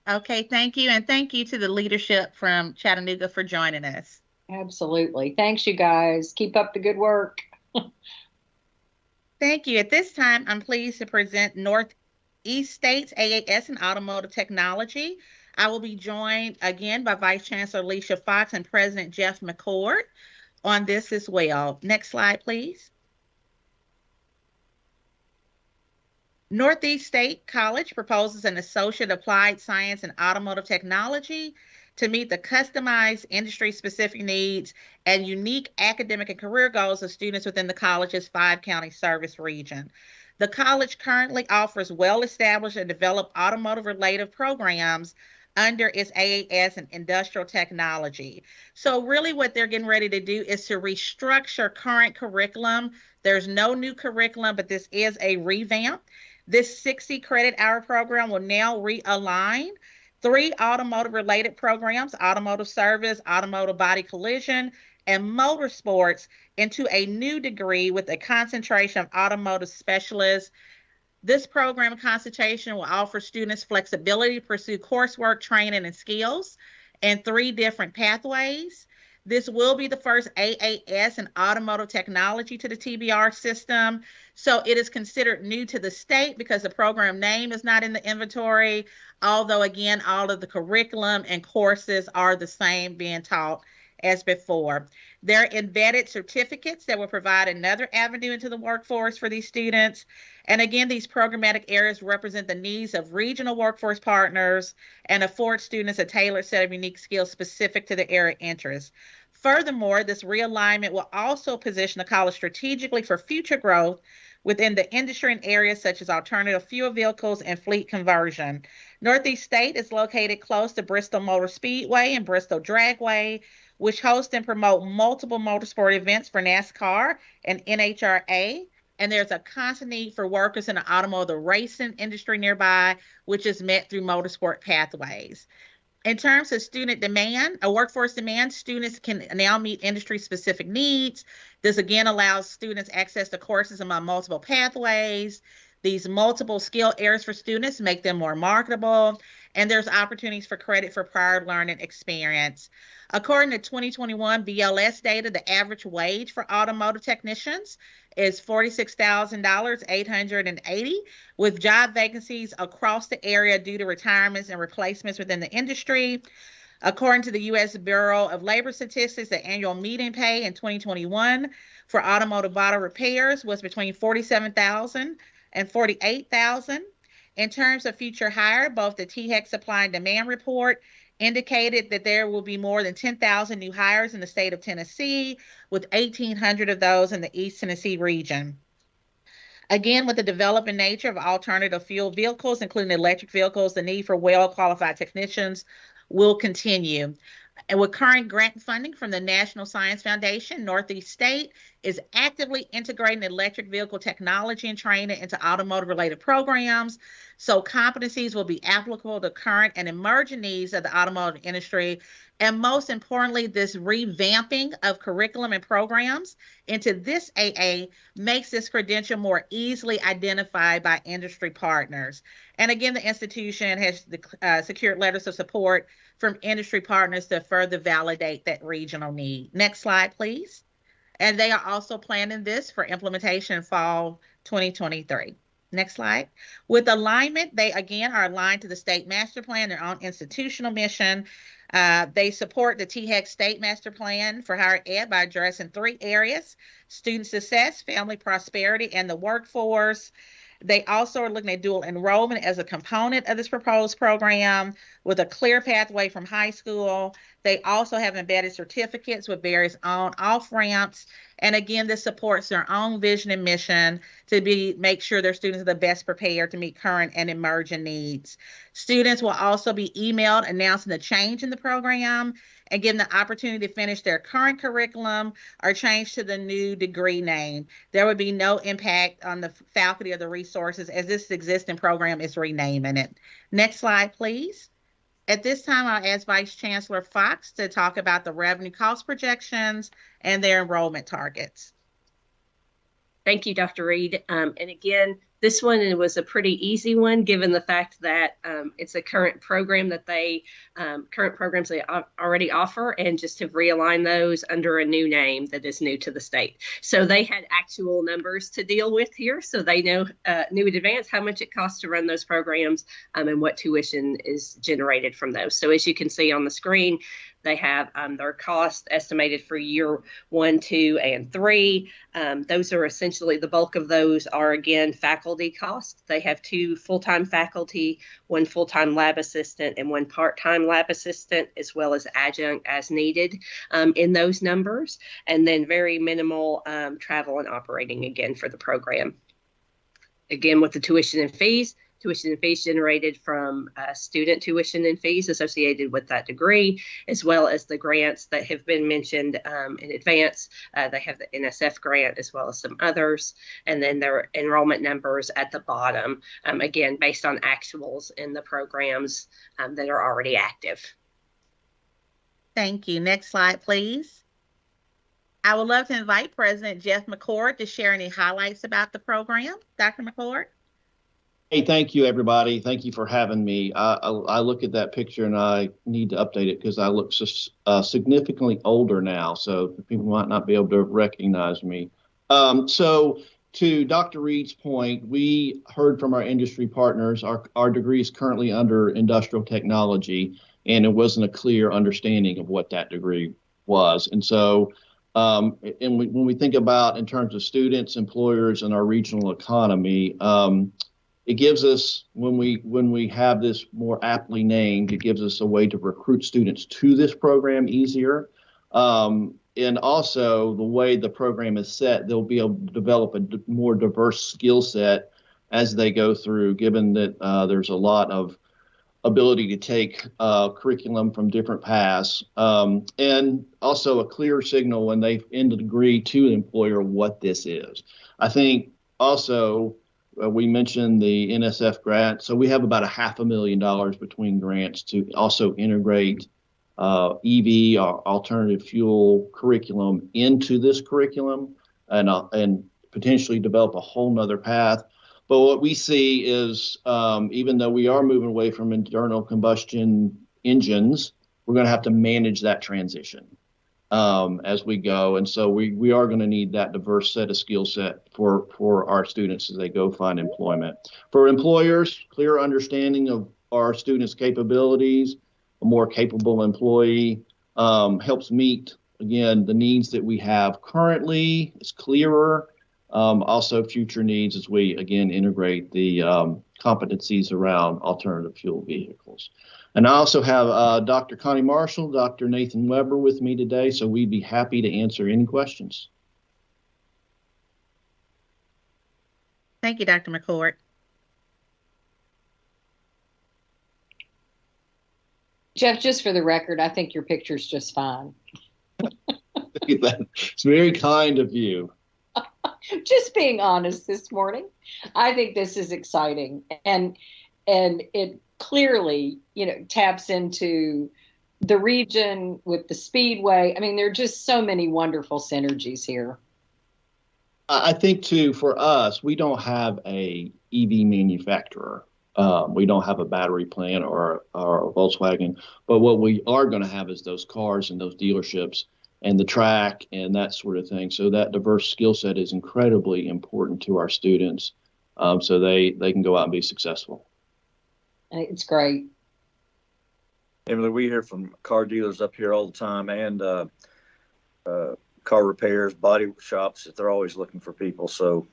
Okay, thank you. And thank you to the leadership from Chattanooga for joining us. Absolutely. Thanks, you guys. Keep up the good work. Thank you. At this time, I'm pleased to present Northeast State's AAS in Automotive Technology. I will be joined again by Vice Chancellor Alicia Fox and President Jeff McCord on this as well. Next slide, please. Northeast State College proposes an Associate Applied Science in Automotive Technology to meet the customized industry-specific needs and unique academic and career goals of students within the college's 5-county service region. The college currently offers well-established and developed automotive-related programs under its AAS in industrial technology. So really what they're getting ready to do is to restructure current curriculum. There's no new curriculum, but this is a revamp. This 60 credit hour program will now realign 3 automotive related programs, automotive service, automotive body collision, and motorsports into a new degree with a concentration of automotive specialists. This program concentration will offer students flexibility to pursue coursework, training, and skills in 3 different pathways. This will be the first AAS in automotive technology to the TBR system. So it is considered new to the state because the program name is not in the inventory, although again, all of the curriculum and courses are the same being taught as before. There are embedded certificates that will provide another avenue into the workforce for these students. And again, these programmatic areas represent the needs of regional workforce partners and afford students a tailored set of unique skills specific to their area of interest. Furthermore, this realignment will also position the college strategically for future growth within the industry in areas such as alternative fuel vehicles and fleet conversion. Northeast State is located close to Bristol Motor Speedway and Bristol Dragway, which host and promote multiple motorsport events for NASCAR and NHRA. And there's a constant need for workers in the automotive racing industry nearby, which is met through motorsport pathways. In terms of student demand, a workforce demand, students can now meet industry-specific needs. This again allows students access to courses among multiple pathways. These multiple skill areas for students make them more marketable, and there's opportunities for credit for prior learning experience. According to 2021 BLS data, the average wage for automotive technicians is $46,880, with job vacancies across the area due to retirements and replacements within the industry. According to the U.S. Bureau of Labor Statistics, the annual median pay in 2021 for automotive body repairs was between $47,000 and $48,000. In terms of future hire, both the THEC supply and demand report indicated that there will be more than 10,000 new hires in the state of Tennessee, with 1,800 of those in the East Tennessee region. Again, with the developing nature of alternative fuel vehicles, including electric vehicles, the need for well-qualified technicians will continue. And with current grant funding from the National Science Foundation, Northeast State is actively integrating electric vehicle technology and training into automotive-related programs. So competencies will be applicable to current and emerging needs of the automotive industry. And most importantly, this revamping of curriculum and programs into this AA makes this credential more easily identified by industry partners. And again, the institution has secured letters of support from industry partners to further validate that regional need. Next slide, please. And they are also planning this for implementation in fall 2023. Next slide. With alignment, they again are aligned to the state master plan, their own institutional mission. They support the THEC state master plan for higher ed by addressing 3 areas: student success, family prosperity, and the workforce. They also are looking at dual enrollment as a component of this proposed program with a clear pathway from high school. They also have embedded certificates with various on-off ramps. And again, this supports their own vision and mission to make sure their students are the best prepared to meet current and emerging needs. Students will also be emailed announcing the change in the program and given the opportunity to finish their current curriculum or change to the new degree name. There would be no impact on the faculty or the resources as this existing program is renaming it. Next slide, please. At this time, I'll ask Vice Chancellor Fox to talk about the revenue cost projections and their enrollment targets. Thank you, Dr. Reed. And again, this one was a pretty easy one, given the fact that it's a current program that current programs they already offer, and just have realigned those under a new name that is new to the state. So they had actual numbers to deal with here, so they knew in advance how much it costs to run those programs and what tuition is generated from those. So as you can see on the screen, they have their cost estimated for year 1, 2, and 3. Those are essentially, the bulk of those are, again, faculty costs. They have 2 full-time faculty, 1 full-time lab assistant, and 1 part-time lab assistant, as well as adjunct as needed in those numbers. And then very minimal travel and operating, again, for the program. Again, with the tuition and fees generated from student tuition and fees associated with that degree, as well as the grants that have been mentioned in advance. They have the NSF grant as well as some others, and then their enrollment numbers at the bottom, again, based on actuals in the programs that are already active. Thank you. Next slide, please. I would love to invite President Jeff McCord to share any highlights about the program. Dr. McCord? Hey, thank you, everybody. Thank you for having me. I look at that picture and I need to update it because I look significantly older now, so people might not be able to recognize me. So to Dr. Reed's point, we heard from our industry partners, our degree is currently under industrial technology, and it wasn't a clear understanding of what that degree was. And so when we think about in terms of students, employers, and our regional economy, it gives us, when we have this more aptly named, it gives us a way to recruit students to this program easier. And also the way the program is set, they'll be able to develop a more diverse skill set as they go through, given that there's a lot of ability to take curriculum from different paths, and also a clear signal when they end the degree to the employer what this is. I think also, we mentioned the NSF grant. So we have about $500,000 between grants to also integrate EV or alternative fuel curriculum into this curriculum and potentially develop a whole nother path. But what we see is even though we are moving away from internal combustion engines, we're going to have to manage that transition as we go. And so we are going to need that diverse set of skill set for our students as they go find employment. For employers, clear understanding of our students' capabilities, a more capable employee helps meet, again, the needs that we have currently. It's clearer. Also future needs as we, again, integrate the competencies around alternative fuel vehicles. And I also have Dr. Connie Marshall, Dr. Nathan Weber with me today, so we'd be happy to answer any questions. Thank you, Dr. McCord. Jeff, just for the record, I think your picture's just fine. It's very kind of you. Just being honest this morning. I think this is exciting, and it clearly, taps into the region with the Speedway. I mean, there are just so many wonderful synergies here. I think too, for us, we don't have a EV manufacturer. We don't have a battery plant or a Volkswagen, but what we are going to have is those cars and those dealerships and the track and that sort of thing. So that diverse skill set is incredibly important to our students, so they can go out and be successful. It's great. Emily, we hear from car dealers up here all the time, and car repairs, body shops, that they're always looking for people. So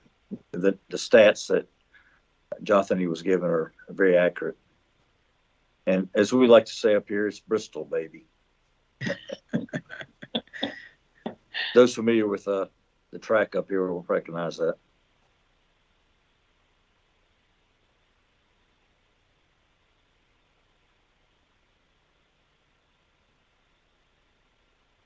the stats that Jothany was given are very accurate. And as we like to say up here, it's Bristol, baby. Those familiar with the track up here will recognize that.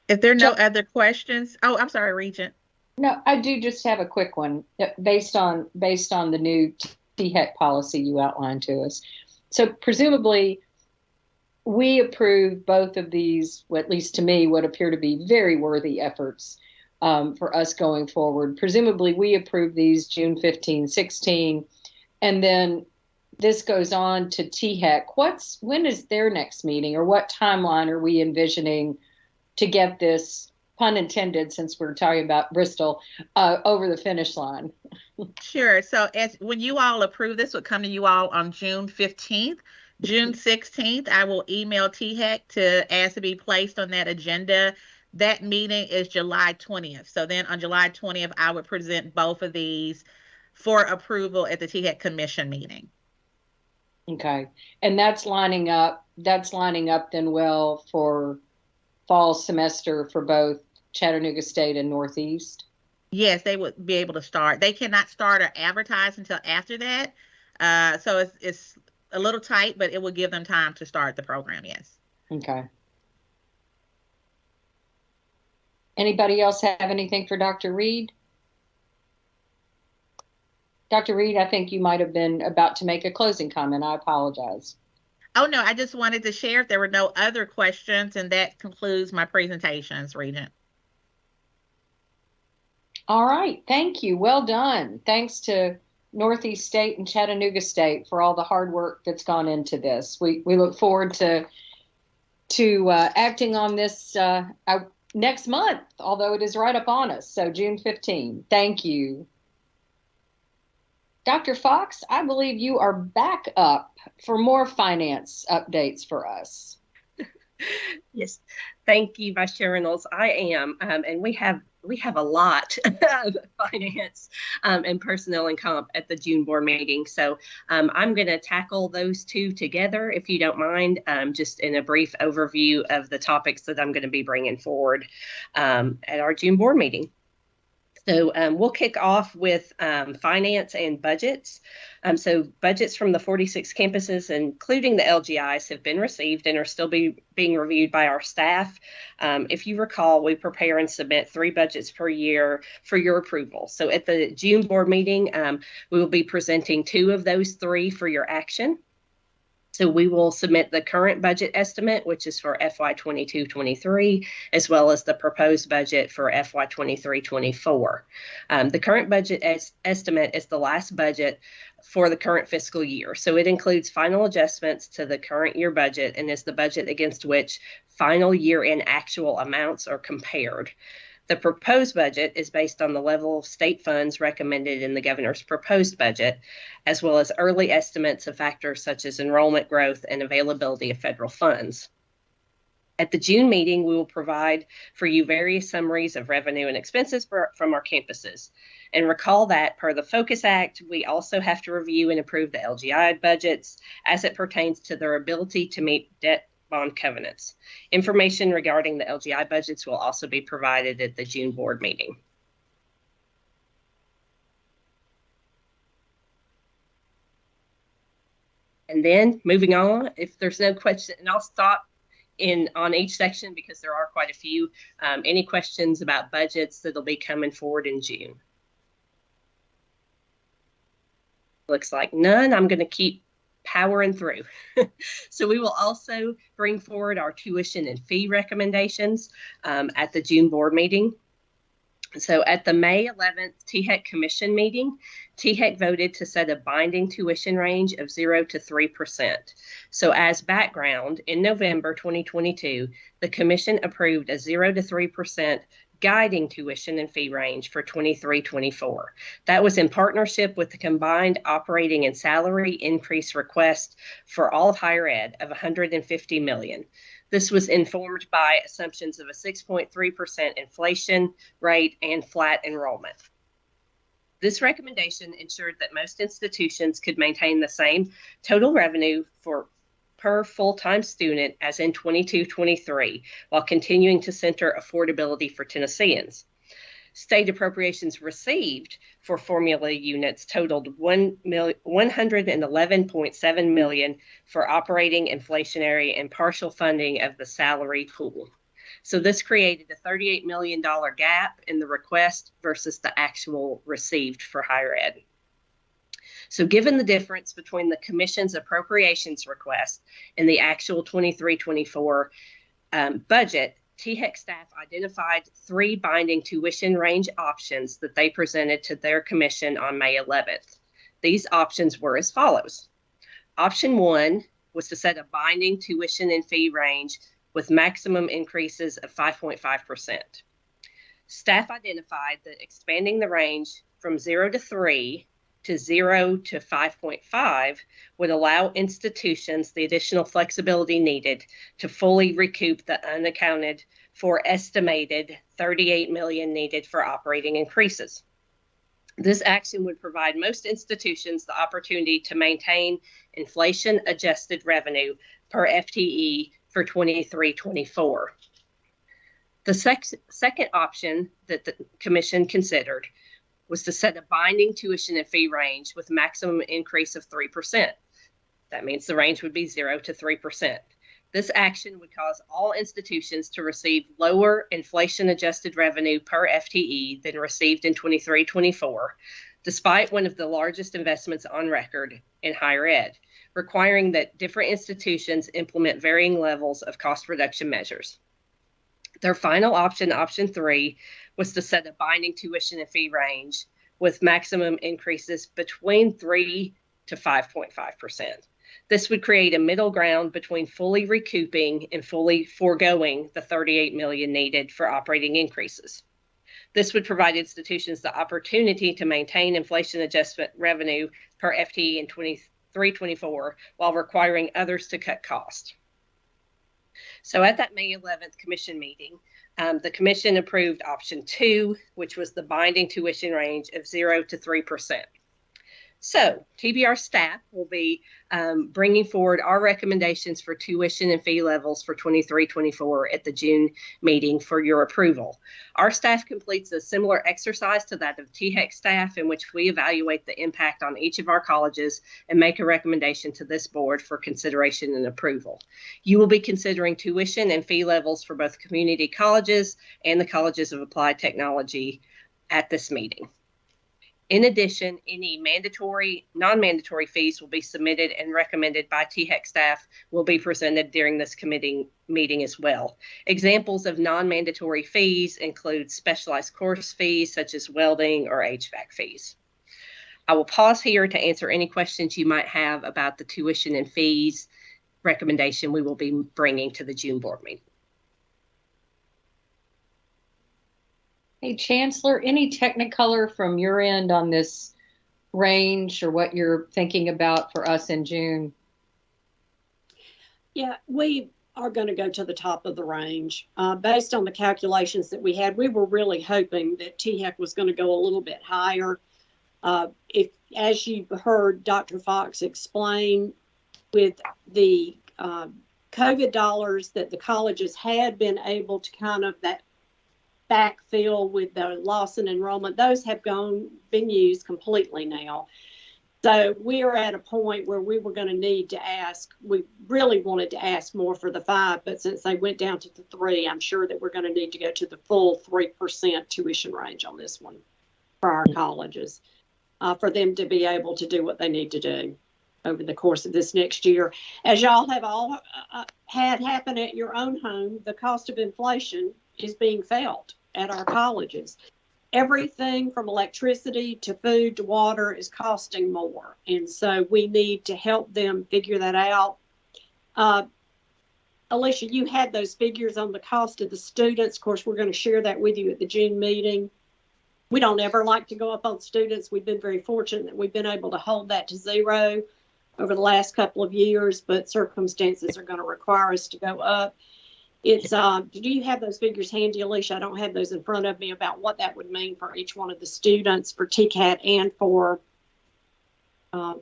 If there are no other questions, oh, I'm sorry, Regent. No, I do just have a quick one based on the new THEC policy you outlined to us. So presumably we approve both of these, well, at least to me, what appear to be very worthy efforts for us going forward. Presumably we approve these June 15, 16, and then this goes on to THEC. When is their next meeting, or what timeline are we envisioning to get this, pun intended, since we're talking about Bristol, over the finish line? Sure. So when you all approve, this would come to you all on June 15th. June 16th, I will email THEC to ask to be placed on that agenda. That meeting is July 20th. So then on July 20th, I would present both of these for approval at the THEC commission meeting. Okay. And that's lining up then well for fall semester for both Chattanooga State and Northeast? Yes, they would be able to start. They cannot start or advertise until after that. So it's a little tight, but it will give them time to start the program, yes. Okay. Anybody else have anything for Dr. Reed? Dr. Reed, I think you might have been about to make a closing comment. I apologize. Oh, no, I just wanted to share if there were no other questions, and that concludes my presentations, Regent. All right, thank you. Well done. Thanks to Northeast State and Chattanooga State for all the hard work that's gone into this. We look forward to acting on this next month, although it is right up on us. So June 15. Thank you. Dr. Fox, I believe you are back up for more finance updates for us. Yes, thank you, Vice Chair Reynolds. I am, and we have a lot of finance and personnel and comp at the June board meeting. So I'm going to tackle those two together, if you don't mind, just in a brief overview of the topics that I'm going to be bringing forward at our June board meeting. So we'll kick off with finance and budgets. So budgets from the 46 campuses, including the LGIs, have been received and are still being reviewed by our staff. If you recall, we prepare and submit 3 budgets per year for your approval. So at the June board meeting, we will be presenting 2 of those 3 for your action. So we will submit the current budget estimate, which is for FY 22-23, as well as the proposed budget for FY 23-24. The current budget estimate is the last budget for the current fiscal year. So it includes final adjustments to the current year budget and is the budget against which final year-end actual amounts are compared. The proposed budget is based on the level of state funds recommended in the governor's proposed budget, as well as early estimates of factors such as enrollment growth and availability of federal funds. At the June meeting, we will provide for you various summaries of revenue and expenses from our campuses. And recall that per the Focus Act, we also have to review and approve the LGI budgets as it pertains to their ability to meet debt bond covenants. Information regarding the LGI budgets will also be provided at the June board meeting. And then moving on, if there's no question, and I'll stop on each section because there are quite a few. Any questions about budgets that'll be coming forward in June? Looks like none. I'm going to keep powering through. So we will also bring forward our tuition and fee recommendations at the June board meeting. So at the May 11th THEC Commission meeting, THEC voted to set a binding tuition range of 0 to 3%. So as background, in November 2022, the Commission approved a 0 to 3% guiding tuition and fee range for 23-24. That was in partnership with the combined operating and salary increase request for all of higher ed of $150 million. This was informed by assumptions of a 6.3% inflation rate and flat enrollment. This recommendation ensured that most institutions could maintain the same total revenue per full-time student as in 22-23, while continuing to center affordability for Tennesseans. State appropriations received for formula units totaled $111.7 million for operating, inflationary, and partial funding of the salary pool. So this created a $38 million gap in the request versus the actual received for higher ed. So given the difference between the Commission's appropriations request and the actual 23-24 budget, THEC staff identified 3 binding tuition range options that they presented to their commission on May 11th. These options were as follows. Option 1 was to set a binding tuition and fee range with maximum increases of 5.5%. Staff identified that expanding the range from 0 to 3 to 0 to 5.5 would allow institutions the additional flexibility needed to fully recoup the unaccounted for estimated $38 million needed for operating increases. This action would provide most institutions the opportunity to maintain inflation-adjusted revenue per FTE for 23-24. The second option that the Commission considered was to set a binding tuition and fee range with maximum increase of 3%. That means the range would be 0 to 3%. This action would cause all institutions to receive lower inflation-adjusted revenue per FTE than received in 23-24, despite one of the largest investments on record in higher ed, requiring that different institutions implement varying levels of cost reduction measures. Their final option, option 3, was to set a binding tuition and fee range with maximum increases between 3 to 5.5%. This would create a middle ground between fully recouping and fully foregoing the $38 million needed for operating increases. This would provide institutions the opportunity to maintain inflation adjustment revenue per FTE in 23-24 while requiring others to cut costs. So at that May 11th Commission meeting, the Commission approved option 2, which was the binding tuition range of 0 to 3%. So TBR staff will be bringing forward our recommendations for tuition and fee levels for 23-24 at the June meeting for your approval. Our staff completes a similar exercise to that of THEC staff, in which we evaluate the impact on each of our colleges and make a recommendation to this board for consideration and approval. You will be considering tuition and fee levels for both community colleges and the colleges of applied technology at this meeting. In addition, any mandatory, non-mandatory fees will be submitted and recommended by THEC staff will be presented during this committee meeting as well. Examples of non-mandatory fees include specialized course fees such as welding or HVAC fees. I will pause here to answer any questions you might have about the tuition and fees recommendation we will be bringing to the June board meeting. Hey, Chancellor, any technicolor from your end on this range or what you're thinking about for us in June? Yeah, we are going to go to the top of the range. Based on the calculations that we had, we were really hoping that THEC was going to go a little bit higher. If, as you heard Dr. Fox explain, with the COVID dollars that the colleges had been able to kind of that backfill with the loss in enrollment, those have been used completely now. So we are at a point where we were going to need to ask, we really wanted to ask more for the 5, but since they went down to the 3, I'm sure that we're going to need to go to the full 3% tuition range on this one for our colleges, for them to be able to do what they need to do over the course of this next year. As y'all have all had happen at your own home, the cost of inflation is being felt at our colleges. Everything from electricity to food to water is costing more. And so we need to help them figure that out. Alicia, you had those figures on the cost of the students. Of course, we're going to share that with you at the June meeting. We don't ever like to go up on students. We've been very fortunate that we've been able to hold that to 0 over the last couple of years, but circumstances are going to require us to go up. It's do you have those figures handy, Alicia? I don't have those in front of me about what that would mean for each one of the students for TCAT and for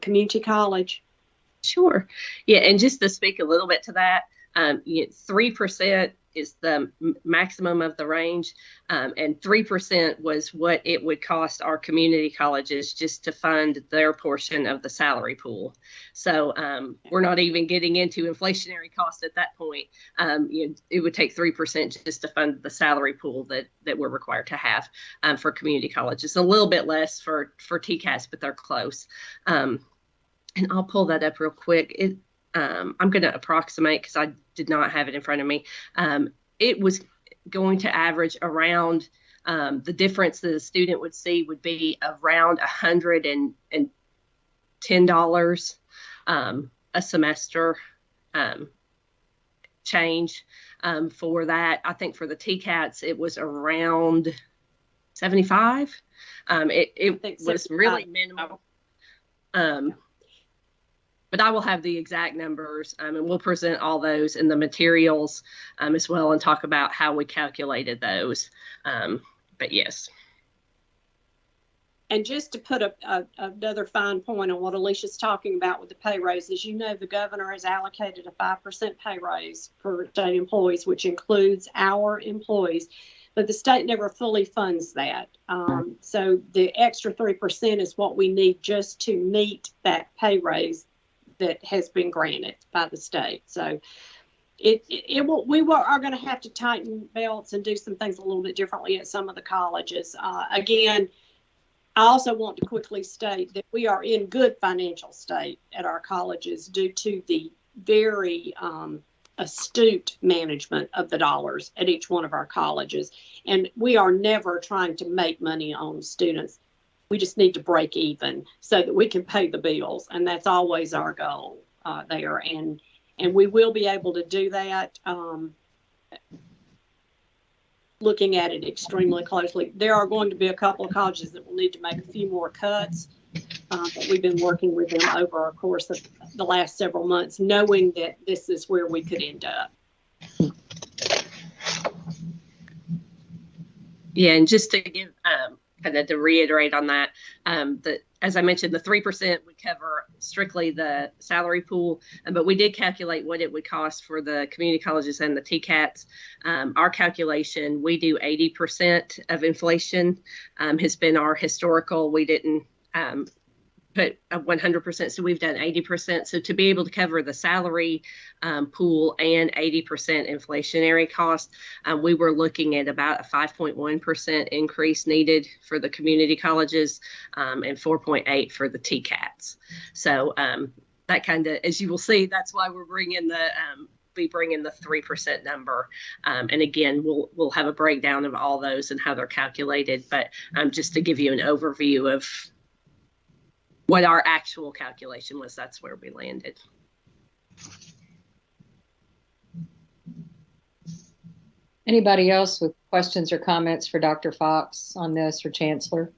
community college. Sure. Yeah, and just to speak a little bit to that, 3% is the maximum of the range, and 3% was what it would cost our community colleges just to fund their portion of the salary pool. So we're not even getting into inflationary costs at that point. It would take 3% just to fund the salary pool that we're required to have for community colleges. A little bit less for TCAS, but they're close. And I'll pull that up real quick. I'm going to approximate because I did not have it in front of me. It was going to average around the difference that a student would see would be around $110 a semester change for that. I think for the TCATs, it was around 75. It was really minimal. But I will have the exact numbers, and we'll present all those in the materials as well and talk about how we calculated those. But yes. And just to put another fine point on what Alicia's talking about with the pay raises, you know, the governor has allocated a 5% pay raise for state employees, which includes our employees, but the state never fully funds that. So the extra 3% is what we need just to meet that pay raise that has been granted by the state. So we are going to have to tighten belts and do some things a little bit differently at some of the colleges. Again, I also want to quickly state that we are in good financial state at our colleges due to the very astute management of the dollars at each one of our colleges. And we are never trying to make money on students. We just need to break even so that we can pay the bills. And that's always our goal there. And we will be able to do that looking at it extremely closely. There are going to be a couple of colleges that will need to make a few more cuts. But we've been working with them over a course of the last several months, knowing that this is where we could end up. Yeah, and just to give kind of to reiterate on that, as I mentioned, the 3% would cover strictly the salary pool, but we did calculate what it would cost for the community colleges and the TCATs. Our calculation, we do 80% of inflation has been our historical. We didn't put a 100%, so we've done 80%. So to be able to cover the salary pool and 80% inflationary cost, we were looking at about a 5.1% increase needed for the community colleges and 4.8 for the TCATs. So that kind of, as you will see, that's why we're bringing the 3% number. And again, we'll have a breakdown of all those and how they're calculated, but just to give you an overview of what our actual calculation was, that's where we landed. Anybody else with questions or comments for Dr. Fox on this, or Chancellor?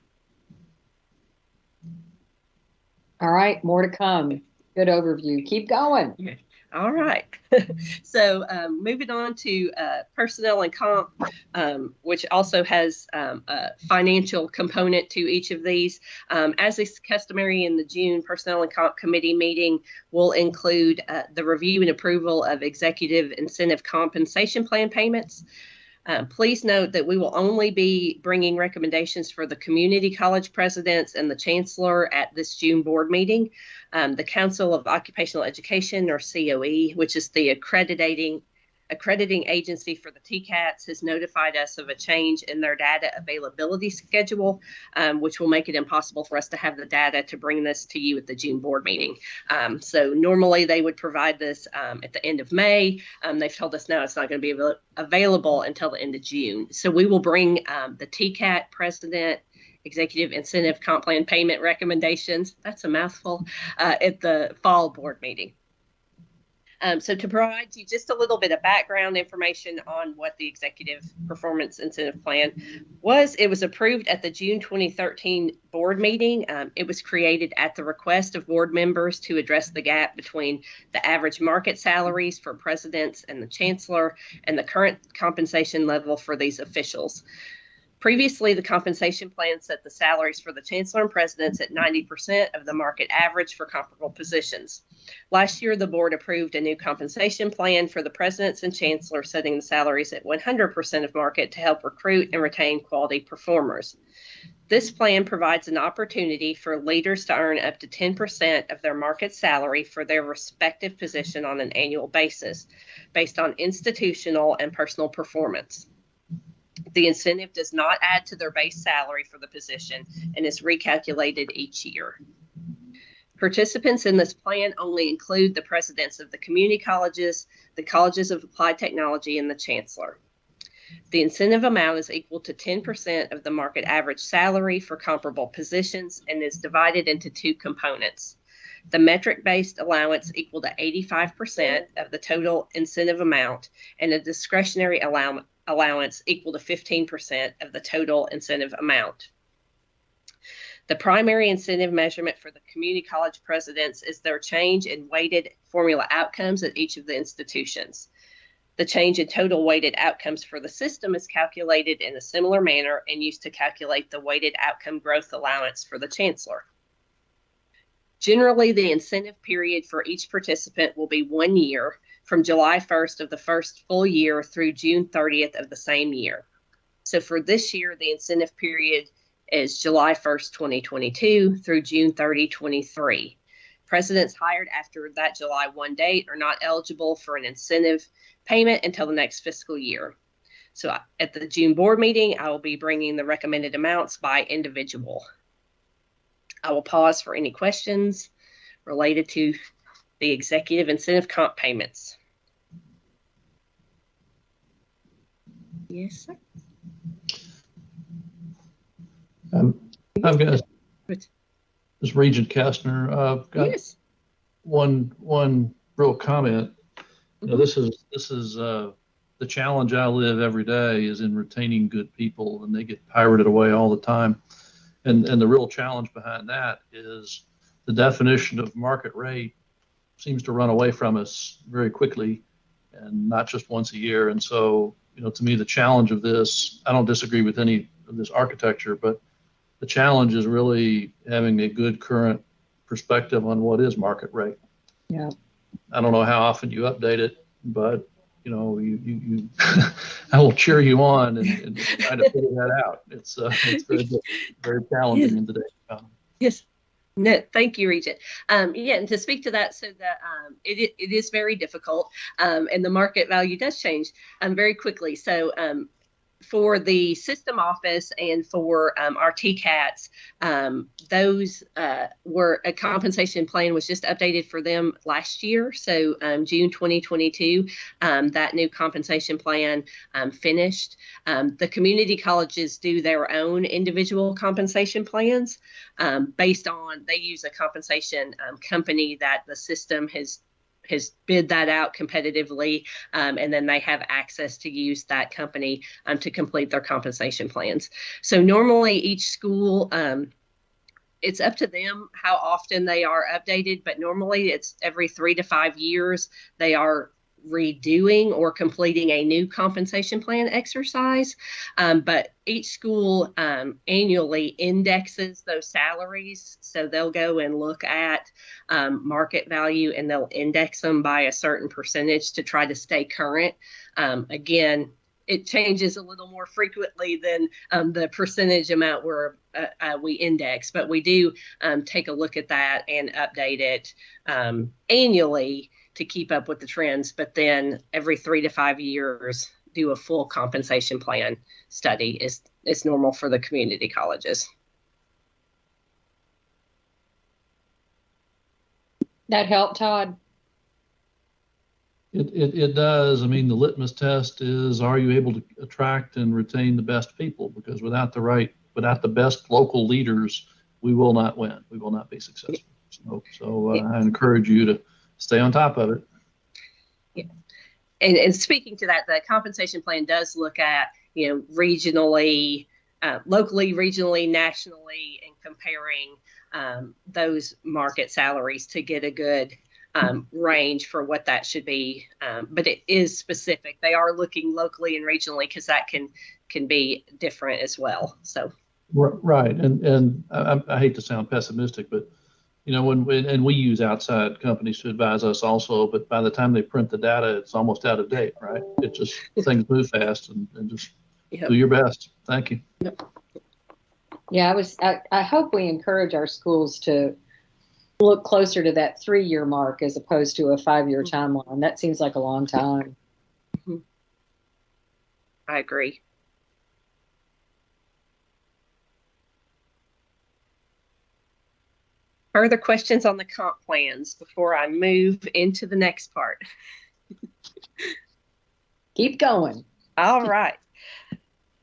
All right, more to come. Good overview. Keep going. All right. So moving on to personnel and comp, which also has a financial component to each of these. As is customary in the June Personnel and Comp Committee meeting, will include the review and approval of executive incentive compensation plan payments. Please note that we will only be bringing recommendations for the community college presidents and the chancellor at this June board meeting. The Council of Occupational Education, or COE, which is the accrediting agency for the TCATs, has notified us of a change in their data availability schedule, which will make it impossible for us to have the data to bring this to you at the June board meeting. So normally they would provide this at the end of May. They've told us now it's not going to be available until the end of June. So we will bring the TCAT president executive incentive comp plan payment recommendations, that's a mouthful, at the fall board meeting. So to provide you just a little bit of background information on what the Executive Performance Incentive Plan was, it was approved at the June 2013 board meeting. It was created at the request of board members to address the gap between the average market salaries for presidents and the chancellor and the current compensation level for these officials. Previously, the compensation plan set the salaries for the chancellor and presidents at 90% of the market average for comparable positions. Last year, the board approved a new compensation plan for the presidents and chancellor, setting the salaries at 100% of market to help recruit and retain quality performers. This plan provides an opportunity for leaders to earn up to 10% of their market salary for their respective position on an annual basis, based on institutional and personal performance. The incentive does not add to their base salary for the position and is recalculated each year. Participants in this plan only include the presidents of the community colleges, the colleges of applied technology, and the chancellor. The incentive amount is equal to 10% of the market average salary for comparable positions and is divided into two components. The metric-based allowance equal to 85% of the total incentive amount, and a discretionary allowance equal to 15% of the total incentive amount. The primary incentive measurement for the community college presidents is their change in weighted formula outcomes at each of the institutions. The change in total weighted outcomes for the system is calculated in a similar manner and used to calculate the weighted outcome growth allowance for the chancellor. Generally, the incentive period for each participant will be 1 year, from July 1st of the first full year through June 30th of the same year. So for this year, the incentive period is July 1st, 2022 through June 30, 23. Presidents hired after that July 1 date are not eligible for an incentive payment until the next fiscal year. So at the June board meeting, I will be bringing the recommended amounts by individual. I will pause for any questions related to the executive incentive comp payments. Yes, sir. I've got this Regent Kastner. I've got one real comment. You know, this is the challenge I live every day is in retaining good people, and they get pirated away all the time. And the real challenge behind that is the definition of market rate seems to run away from us very quickly, and not just once a year. And so, you know, to me, the challenge of this, I don't disagree with any of this architecture, but the challenge is really having a good current perspective on what is market rate. Yeah. I don't know how often you update it, but you know, you I will cheer you on and try to figure that out. It's very challenging in today's economy. Yes. No, thank you, Regent. Yeah, and to speak to that, so that it is very difficult, and the market value does change very quickly. So for the system office and for our TCATs, those were a compensation plan was just updated for them last year. So June 2022, that new compensation plan finished. The community colleges do their own individual compensation plans based on, they use a compensation company that the system has bid that out competitively, and then they have access to use that company to complete their compensation plans. So normally each school It's up to them how often they are updated, but normally it's every 3 to 5 years they are redoing or completing a new compensation plan exercise. But each school annually indexes those salaries. So they'll go and look at market value and they'll index them by a certain percentage to try to stay current. Again, it changes a little more frequently than the percentage amount we index, but we do take a look at that and update it annually to keep up with the trends, but then every 3 to 5 years do a full compensation plan study is normal for the community colleges. That help, Todd? It does. I mean, the litmus test is, are you able to attract and retain the best people? Because without the best local leaders, we will not win. We will not be successful. So I encourage you to stay on top of it. Yeah. And speaking to that, the compensation plan does look at, regionally, locally, regionally, nationally, and comparing those market salaries to get a good range for what that should be. But it is specific. They are looking locally and regionally because that can be different as well. So. Right. And I hate to sound pessimistic, but when we use outside companies to advise us also, but by the time they print the data, it's almost out of date, right? It just, things move fast and just do your best. Thank you. Yep. Yeah, I hope we encourage our schools to look closer to that 3-year mark as opposed to a 5-year timeline. That seems like a long time. I agree. Further questions on the comp plans before I move into the next part? Keep going. All right.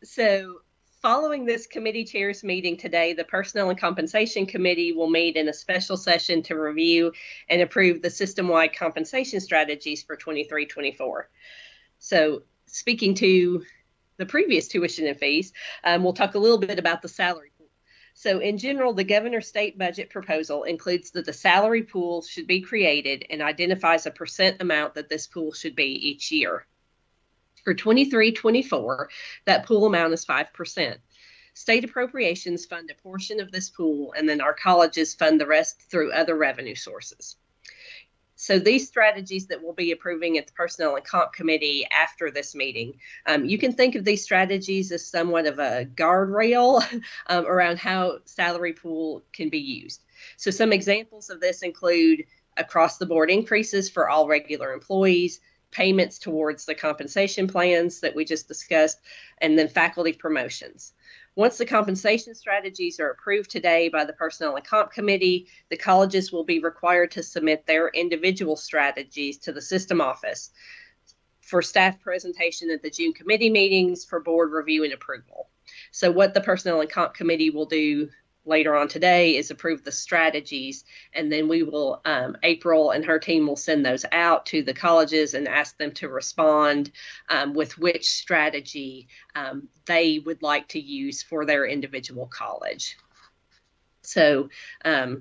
So following this committee chairs meeting today, the Personnel and Compensation Committee will meet in a special session to review and approve the system-wide compensation strategies for 23-24. So speaking to the previous tuition and fees, we'll talk a little bit about the salary. So in general, the governor's state budget proposal includes that the salary pool should be created and identifies a percent amount that this pool should be each year. For 23-24, that pool amount is 5%. State appropriations fund a portion of this pool, and then our colleges fund the rest through other revenue sources. So these strategies that we'll be approving at the Personnel and Comp Committee after this meeting, you can think of these strategies as somewhat of a guardrail around how salary pool can be used. So some examples of this include across the board increases for all regular employees, payments towards the compensation plans that we just discussed, and then faculty promotions. Once the compensation strategies are approved today by the Personnel and Comp Committee, the colleges will be required to submit their individual strategies to the system office for staff presentation at the June committee meetings for board review and approval. So what the Personnel and Comp Committee will do later on today is approve the strategies, and then we will, April and her team will send those out to the colleges and ask them to respond with which strategy they would like to use for their individual college. So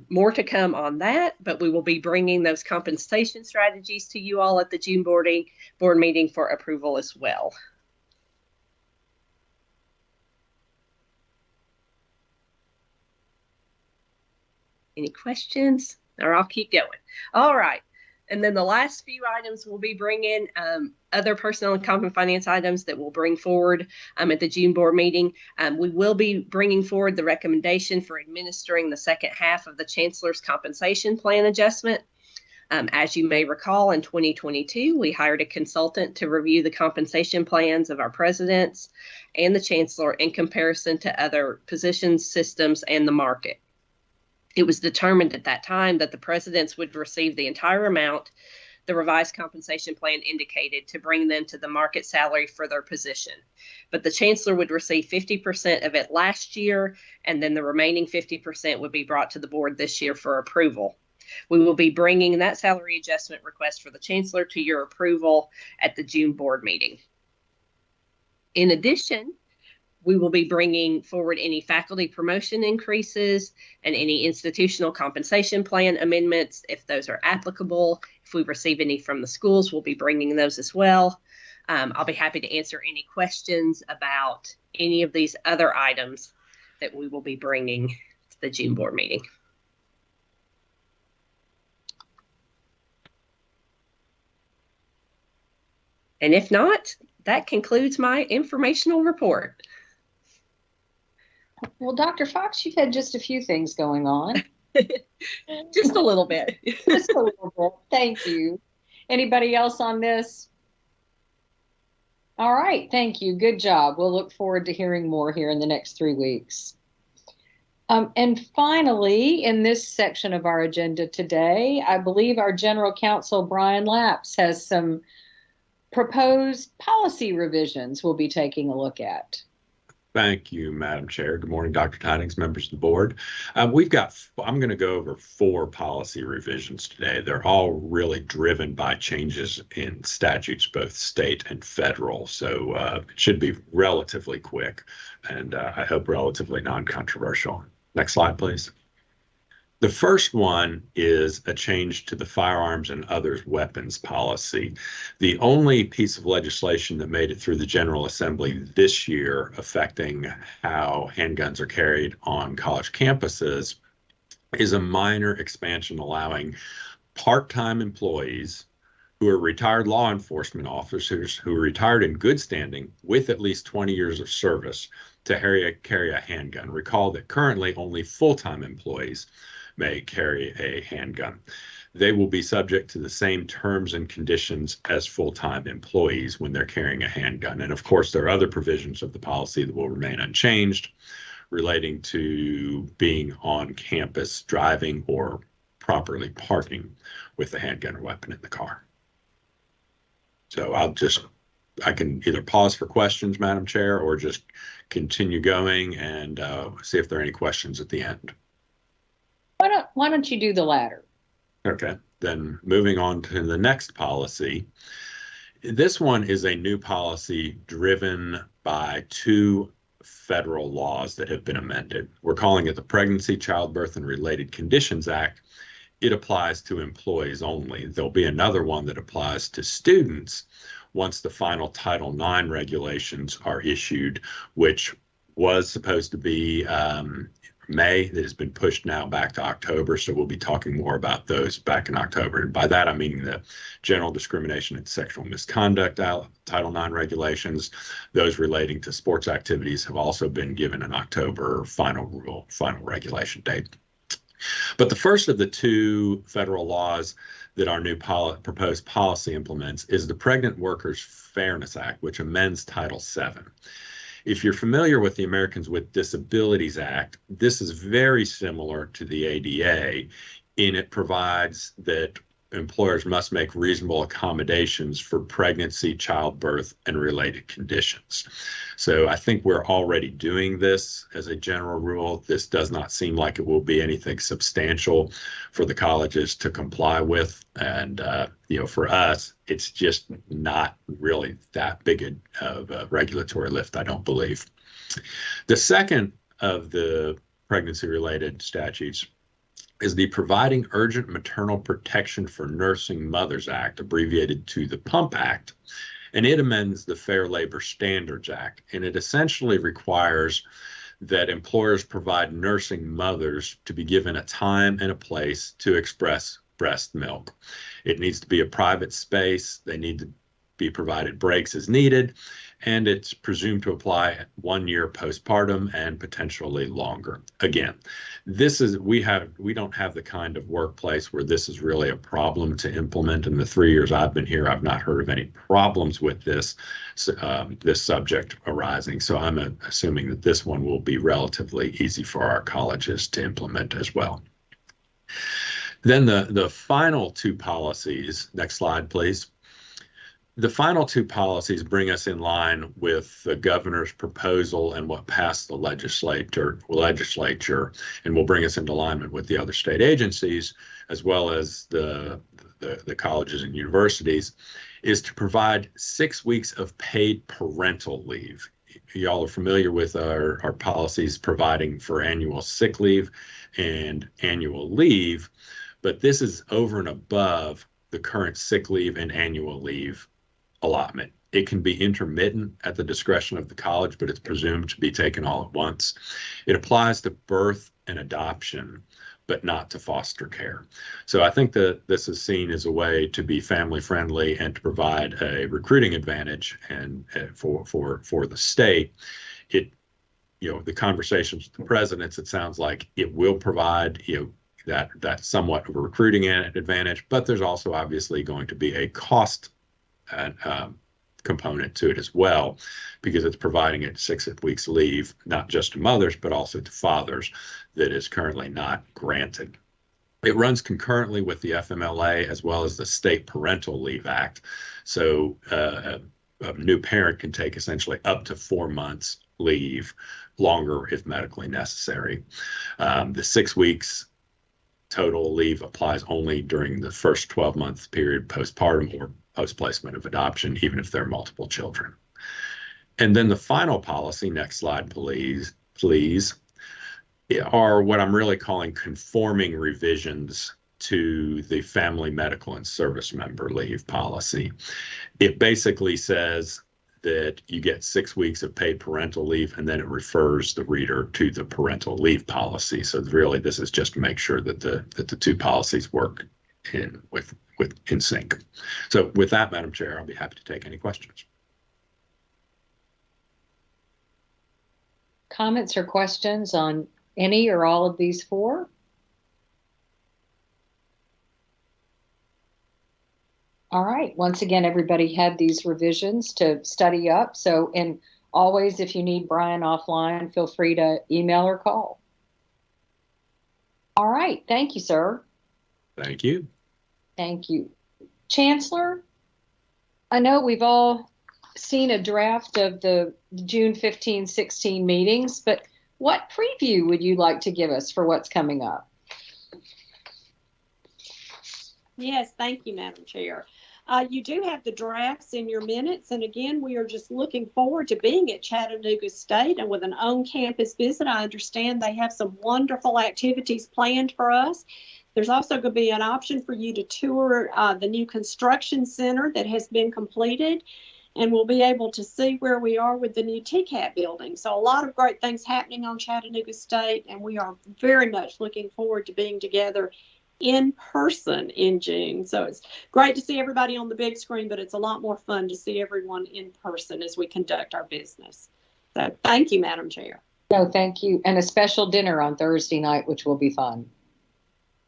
more to come on that, but we will be bringing those compensation strategies to you all at the June board meeting for approval as well. Any questions? Or I'll keep going. All right. And then the last few items we'll be bringing other personnel and comp and finance items that we'll bring forward at the June board meeting. We will be bringing forward the recommendation for administering the second half of the Chancellor's compensation plan adjustment. As you may recall, in 2022, we hired a consultant to review the compensation plans of our presidents and the Chancellor in comparison to other positions, systems, and the market. It was determined at that time that the presidents would receive the entire amount the revised compensation plan indicated to bring them to the market salary for their position. But the Chancellor would receive 50% of it last year, and then the remaining 50% would be brought to the board this year for approval. We will be bringing that salary adjustment request for the Chancellor to your approval at the June board meeting. In addition, We will be bringing forward any faculty promotion increases and any institutional compensation plan amendments, if those are applicable. If we receive any from the schools, we'll be bringing those as well. I'll be happy to answer any questions about any of these other items that we will be bringing to the June board meeting. And if not, that concludes my informational report. Well, Dr. Fox, you've had just a few things going on. Just a little bit. Just a little bit. Thank you. Anybody else on this? All right. Thank you. Good job. We'll look forward to hearing more here in the next 3 weeks. And finally, in this section of our agenda today, I believe our General Counsel, Brian Lapps, has some proposed policy revisions we'll be taking a look at. Thank you, Madam Chair. Good morning, Dr. Tidings, members of the board. I'm going to go over 4 policy revisions today. They're all really driven by changes in statutes, both state and federal. So it should be relatively quick and I hope relatively non-controversial. Next slide, please. The first one is a change to the firearms and other weapons policy. The only piece of legislation that made it through the General Assembly this year affecting how handguns are carried on college campuses is a minor expansion allowing part-time employees who are retired law enforcement officers who are retired in good standing with at least 20 years of service to carry a handgun. Recall that currently only full-time employees may carry a handgun. They will be subject to the same terms and conditions as full-time employees when they're carrying a handgun. And of course, there are other provisions of the policy that will remain unchanged relating to being on campus, driving, or properly parking with a handgun or weapon in the car. So I can either pause for questions, Madam Chair, or just continue going and see if there are any questions at the end. Why don't you do the latter? Okay, then moving on to the next policy. This one is a new policy driven by 2 federal laws that have been amended. We're calling it the Pregnancy, Childbirth, and Related Conditions Act. It applies to employees only. There'll be another one that applies to students once the final Title IX regulations are issued, which was supposed to be May, that has been pushed now back to October. So we'll be talking more about those back in October. And by that, I mean the general discrimination and sexual misconduct Title IX regulations. Those relating to sports activities have also been given an October final regulation date. But the first of the 2 federal laws that our new proposed policy implements is the Pregnant Workers Fairness Act, which amends Title VII. If you're familiar with the Americans with Disabilities Act, this is very similar to the ADA in it provides that employers must make reasonable accommodations for pregnancy, childbirth, and related conditions. So I think we're already doing this as a general rule. This does not seem like it will be anything substantial for the colleges to comply with. And, for us, it's just not really that big of a regulatory lift, I don't believe. The second of the pregnancy-related statutes is the Providing Urgent Maternal Protection for Nursing Mothers Act, abbreviated to the PUMP Act, and it amends the Fair Labor Standards Act, and it essentially requires that employers provide nursing mothers to be given a time and a place to express breast milk. It needs to be a private space. They need to be provided breaks as needed, and it's presumed to apply 1 year postpartum and potentially longer. Again, we don't have the kind of workplace where this is really a problem to implement. In the 3 years I've been here, I've not heard of any problems with this subject arising. So I'm assuming that this one will be relatively easy for our colleges to implement as well. Then the final 2 policies, next slide, please. The final 2 policies bring us in line with the governor's proposal and what passed the legislature, and will bring us into alignment with the other state agencies, as well as the colleges and universities, is to provide 6 weeks of paid parental leave. y'all are familiar with our policies providing for annual sick leave and annual leave, but this is over and above the current sick leave and annual leave allotment. It can be intermittent at the discretion of the college, but it's presumed to be taken all at once. It applies to birth and adoption, but not to foster care. So I think that this is seen as a way to be family friendly and to provide a recruiting advantage and for the state. It, the conversations with the presidents, it sounds like it will provide, that somewhat of a recruiting advantage, but there's also obviously going to be a cost component to it as well, because it's providing it 6 weeks leave, not just to mothers, but also to fathers, that is currently not granted. It runs concurrently with the FMLA as well as the State Parental Leave Act. So a new parent can take essentially up to 4 months leave, longer if medically necessary. The 6 weeks total leave applies only during the first 12-month period postpartum or post-placement of adoption, even if there are multiple children. And then the final policy, next slide, please, are what I'm really calling conforming revisions to the family medical and service member leave policy. It basically says that you get 6 weeks of paid parental leave, and then it refers the reader to the parental leave policy. So really, this is just to make sure that the two policies work in sync. So with that, Madam Chair, I'll be happy to take any questions. Comments or questions on any or all of these four? All right. Once again, everybody had these revisions to study up. So, and always, if you need Brian offline, feel free to email or call. All right. Thank you, sir. Thank you. Thank you. Chancellor, I know we've all seen a draft of the June 15, 16 meetings, but what preview would you like to give us for what's coming up? Yes, thank you, Madam Chair. You do have the drafts in your minutes, and again, we are just looking forward to being at Chattanooga State and with an on-campus visit. I understand they have some wonderful activities planned for us. There's also going to be an option for you to tour the new construction center that has been completed, and we'll be able to see where we are with the new TCAP building. So a lot of great things happening on Chattanooga State, and we are very much looking forward to being together in person in June. So it's great to see everybody on the big screen, but it's a lot more fun to see everyone in person as we conduct our business. So thank you, Madam Chair. No, thank you. And a special dinner on Thursday night, which will be fun.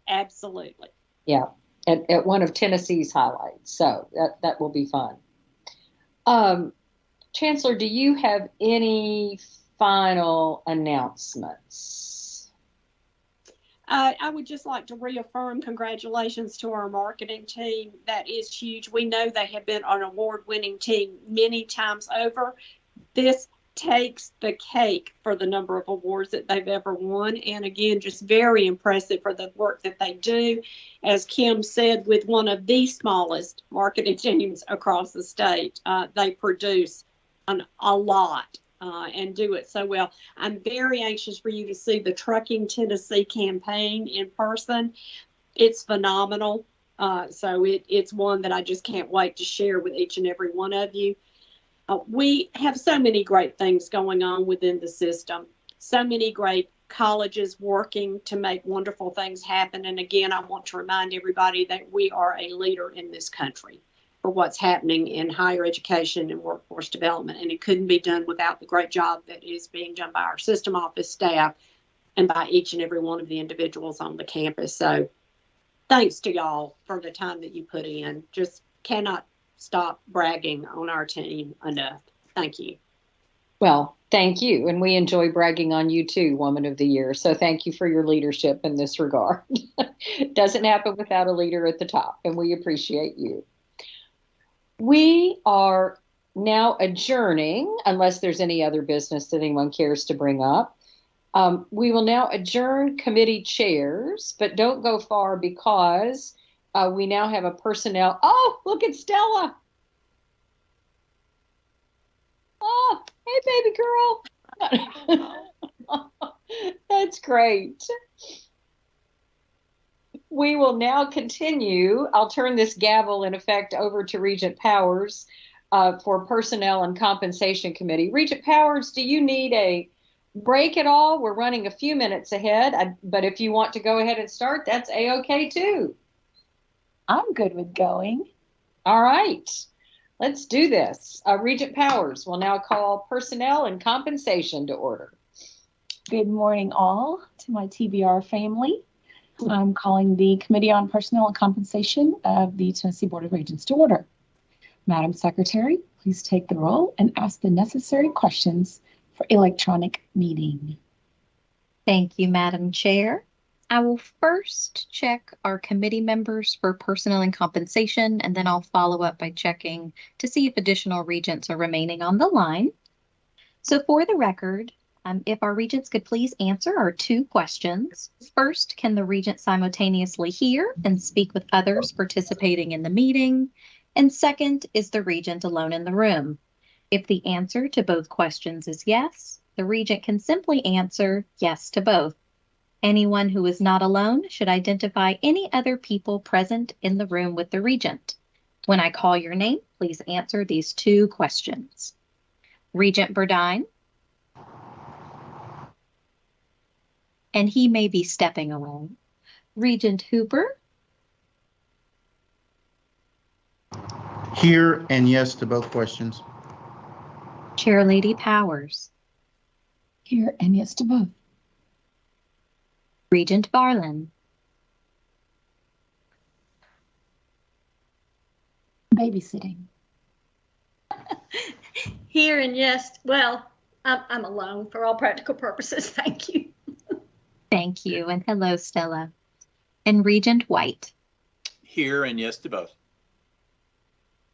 Absolutely. Yeah, at one of Tennessee's highlights. So that will be fun. Chancellor, do you have any final announcements? I would just like to reaffirm congratulations to our marketing team. That is huge. We know they have been an award-winning team many times over. This takes the cake for the number of awards that they've ever won. And again, just very impressive for the work that they do. As Kim said, with one of the smallest marketing teams across the state, they produce a lot. And do it so well. I'm very anxious for you to see the Trucking Tennessee campaign in person. It's phenomenal. So it's one that I just can't wait to share with each and every one of you. We have so many great things going on within the system, so many great colleges working to make wonderful things happen. And again, I want to remind everybody that we are a leader in this country for what's happening in higher education and workforce development. And it couldn't be done without the great job that is being done by our system office staff and by each and every one of the individuals on the campus. So thanks to y'all for the time that you put in. Just cannot stop bragging on our team enough. Thank you. Well, thank you. And we enjoy bragging on you too, Woman of the Year. So thank you for your leadership in this regard. It doesn't happen without a leader at the top, and we appreciate you. We are now adjourning, unless there's any other business that anyone cares to bring up. We will now adjourn committee chairs, but don't go far because we now have a personnel. Oh, look at Stella. Oh, Hey, baby girl. That's great. We will now continue. I'll turn this gavel in effect over to Regent Powers for Personnel and Compensation Committee. Regent Powers, do you need a break at all? We're running a few minutes ahead, but if you want to go ahead and start, that's a-okay too. I'm good with going. All right, let's do this. Regent Powers will now call Personnel and Compensation to order. Good morning, all, to my TBR family. I'm calling the Committee on Personnel and Compensation of the Tennessee Board of Regents to order. Madam Secretary, please take the roll and ask the necessary questions for electronic meeting. Thank you, Madam Chair. I will first check our committee members for personnel and compensation, and then I'll follow up by checking to see if additional regents are remaining on the line. So for the record, if our regents could please answer our 2 questions. First, can the regent simultaneously hear and speak with others participating in the meeting? And second, is the regent alone in the room? If the answer to both questions is yes, the regent can simply answer yes to both. Anyone who is not alone should identify any other people present in the room with the regent. When I call your name, please answer these 2 questions. Regent Burdine. And he may be stepping away. Regent Hooper. Here and yes to both questions. Chairlady Powers. Here and yes to both. Regent Barlin. Babysitting. Here and yes, well, I'm alone for all practical purposes. Thank you. Thank you, and hello, Stella. And Regent White. Here and yes to both.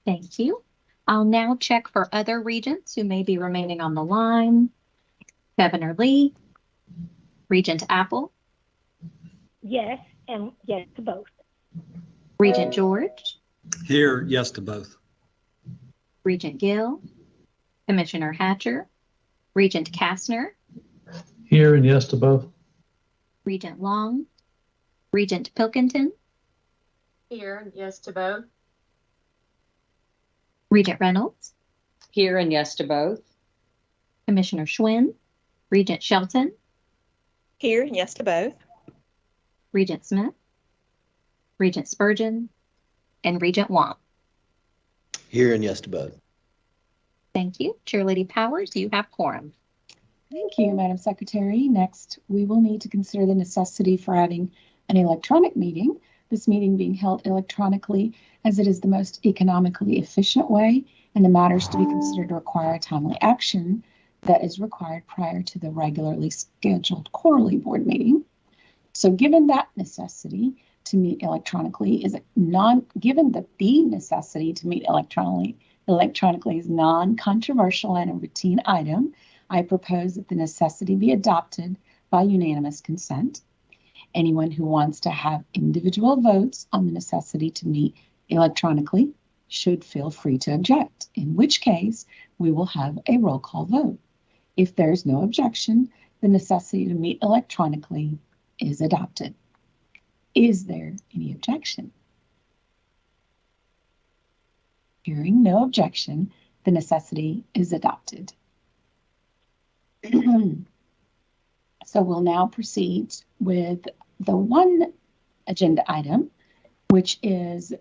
Thank you. I'll now check for other regents who may be remaining on the line. Governor Lee. Regent Apple. Yes, and yes to both. Regent George. Here, yes to both. Regent Gill. Commissioner Hatcher. Regent Kastner. Here and yes to both. Regent Long. Regent Pilkington. Here and yes to both. Regent Reynolds. Here and yes to both. Commissioner Schwinn. Regent Shelton. Here and yes to both. Regent Smith. Regent Spurgeon. And Regent Wong. Here and yes to both. Thank you. Chairlady Powers, you have quorum. Thank you, Madam Secretary. Next, we will need to consider the necessity for having an electronic meeting, this meeting being held electronically as it is the most economically efficient way, and the matters to be considered require timely action that is required prior to the regularly scheduled quarterly board meeting. So given that necessity to meet electronically is given that the necessity to meet electronically is non-controversial and a routine item, I propose that the necessity be adopted by unanimous consent. Anyone who wants to have individual votes on the necessity to meet electronically should feel free to object, in which case we will have a roll call vote. If there's no objection, the necessity to meet electronically is adopted. Is there any objection? Hearing no objection, the necessity is adopted. So we'll now proceed with the one agenda item, which is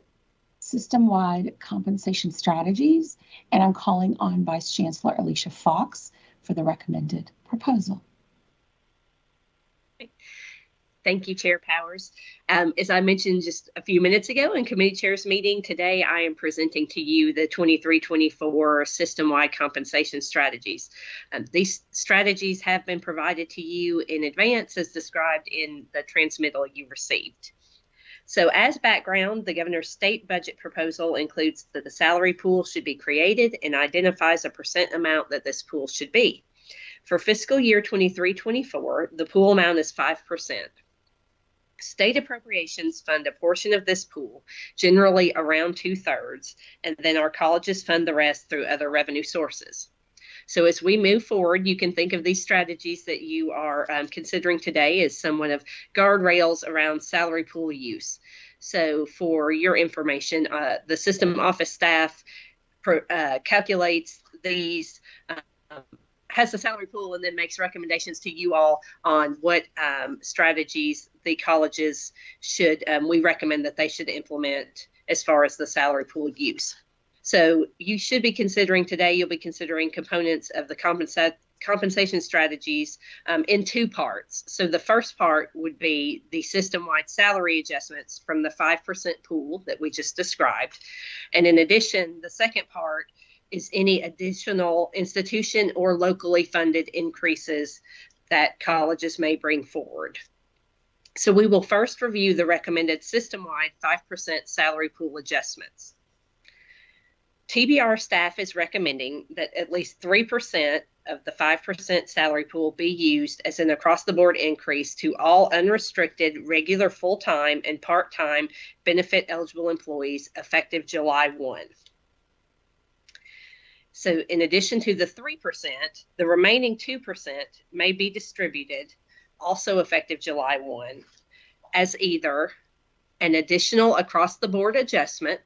system-wide compensation strategies, and I'm calling on Vice Chancellor Alicia Fox for the recommended proposal. Thank you, Chair Powers. As I mentioned just a few minutes ago in committee chairs meeting, today I am presenting to you the 23-24 system-wide compensation strategies. These strategies have been provided to you in advance as described in the transmittal you received. So as background, the governor's state budget proposal includes that the salary pool should be created and identifies a percent amount that this pool should be. For fiscal year 23-24, the pool amount is 5%. State appropriations fund a portion of this pool, generally around 2/3, and then our colleges fund the rest through other revenue sources. So as we move forward, you can think of these strategies that you are considering today as somewhat of guardrails around salary pool use. So for your information, the system office staff calculates these, has the salary pool, and then makes recommendations to you all on what strategies the colleges should, we recommend that they should implement as far as the salary pool use. So you should be considering today, you'll be considering components of the compensation strategies in two parts. So the first part would be the system-wide salary adjustments from the 5% pool that we just described. And in addition, the second part is any additional institution or locally funded increases that colleges may bring forward. So we will first review the recommended system-wide 5% salary pool adjustments. TBR staff is recommending that at least 3% of the 5% salary pool be used as an across-the-board increase to all unrestricted, regular full-time and part-time benefit-eligible employees effective July 1. So in addition to the 3%, the remaining 2% may be distributed, also effective July 1, as either an additional across-the-board adjustment.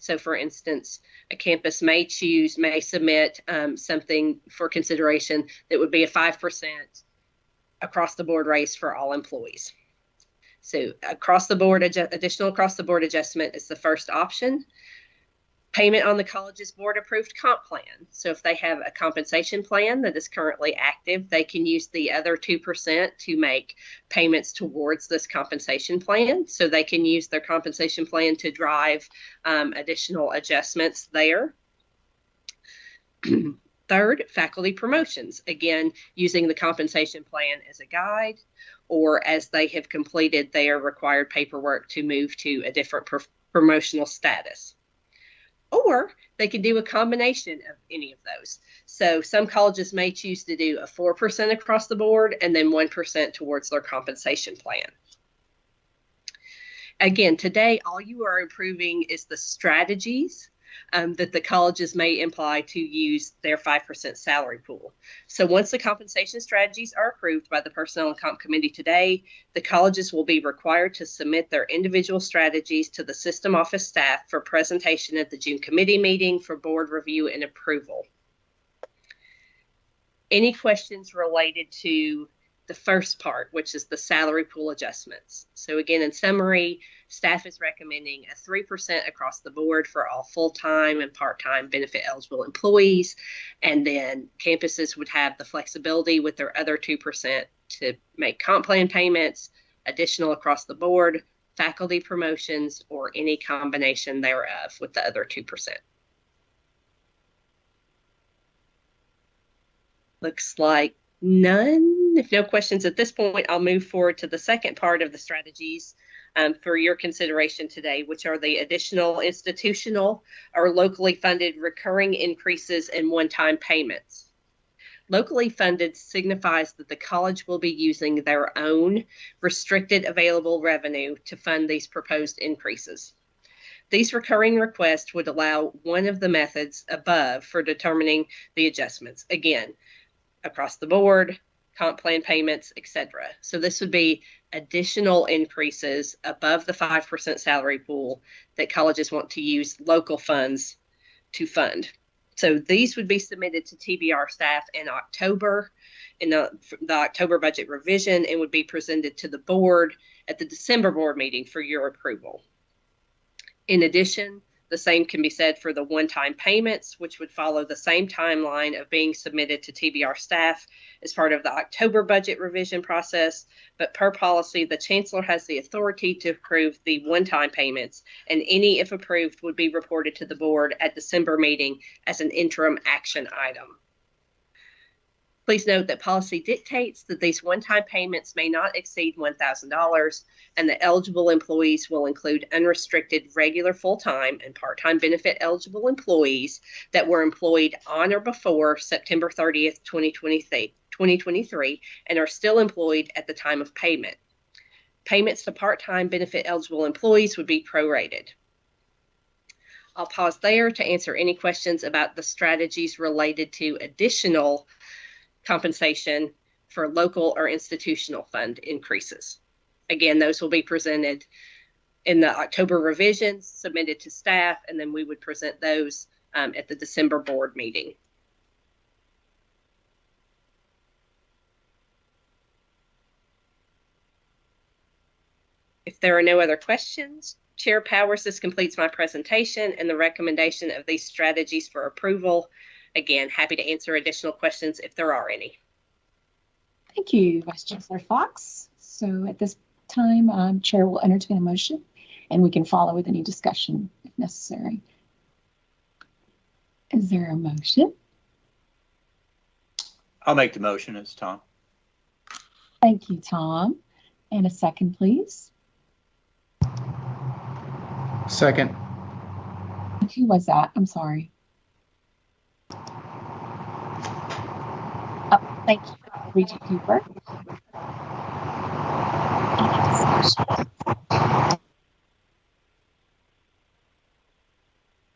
So for instance, a campus may submit something for consideration that would be a 5% across the board raise for all employees. So additional across the board adjustment is the first option. Payment on the college's board approved comp plan. So if they have a compensation plan that is currently active, they can use the other 2% to make payments towards this compensation plan. So they can use their compensation plan to drive additional adjustments there. Third, faculty promotions. Again, using the compensation plan as a guide, or as they have completed their required paperwork to move to a different promotional status. Or they can do a combination of any of those. So some colleges may choose to do a 4% across the board and then 1% towards their compensation plan. Again, today, all you are improving is the strategies that the colleges may imply to use their 5% salary pool. So once the compensation strategies are approved by the Personnel and Comp Committee today, the colleges will be required to submit their individual strategies to the system office staff for presentation at the June committee meeting for board review and approval. Any questions related to the first part, which is the salary pool adjustments? So again, in summary, staff is recommending a 3% across the board for all full-time and part-time benefit eligible employees. And then campuses would have the flexibility with their other 2% to make comp plan payments, additional across the board, faculty promotions, or any combination thereof with the other 2%. Looks like none. If no questions at this point, I'll move forward to the second part of the strategies for your consideration today, which are the additional institutional or locally funded recurring increases in one-time payments. Locally funded signifies that the college will be using their own restricted available revenue to fund these proposed increases. These recurring requests would allow one of the methods above for determining the adjustments. Again, across the board, comp plan payments, etc. So this would be additional increases above the 5% salary pool that colleges want to use local funds to fund. So these would be submitted to TBR staff in October, in the October budget revision, and would be presented to the board at the December board meeting for your approval. In addition, the same can be said for the one-time payments, which would follow the same timeline of being submitted to TBR staff as part of the October budget revision process. But per policy, the chancellor has the authority to approve the one-time payments, and any, if approved, would be reported to the board at December meeting as an interim action item. Please note that policy dictates that these one-time payments may not exceed $1,000, and that eligible employees will include unrestricted regular full-time and part-time benefit eligible employees that were employed on or before September 30th, 2023, and are still employed at the time of payment. Payments to part-time benefit eligible employees would be prorated. I'll pause there to answer any questions about the strategies related to additional compensation for local or institutional fund increases. Again, those will be presented in the October revisions, submitted to staff, and then we would present those at the December board meeting. If there are no other questions, Chair Powers, this completes my presentation and the recommendation of these strategies for approval. Again, happy to answer additional questions if there are any. Thank you, Vice Chancellor Fox. So at this time, Chair will entertain a motion, and we can follow with any discussion if necessary. Is there a motion? I'll make the motion. It's Tom. Thank you, Tom. And a second, please. Second. Who was that? I'm sorry. Oh, thank you, Regent Cooper.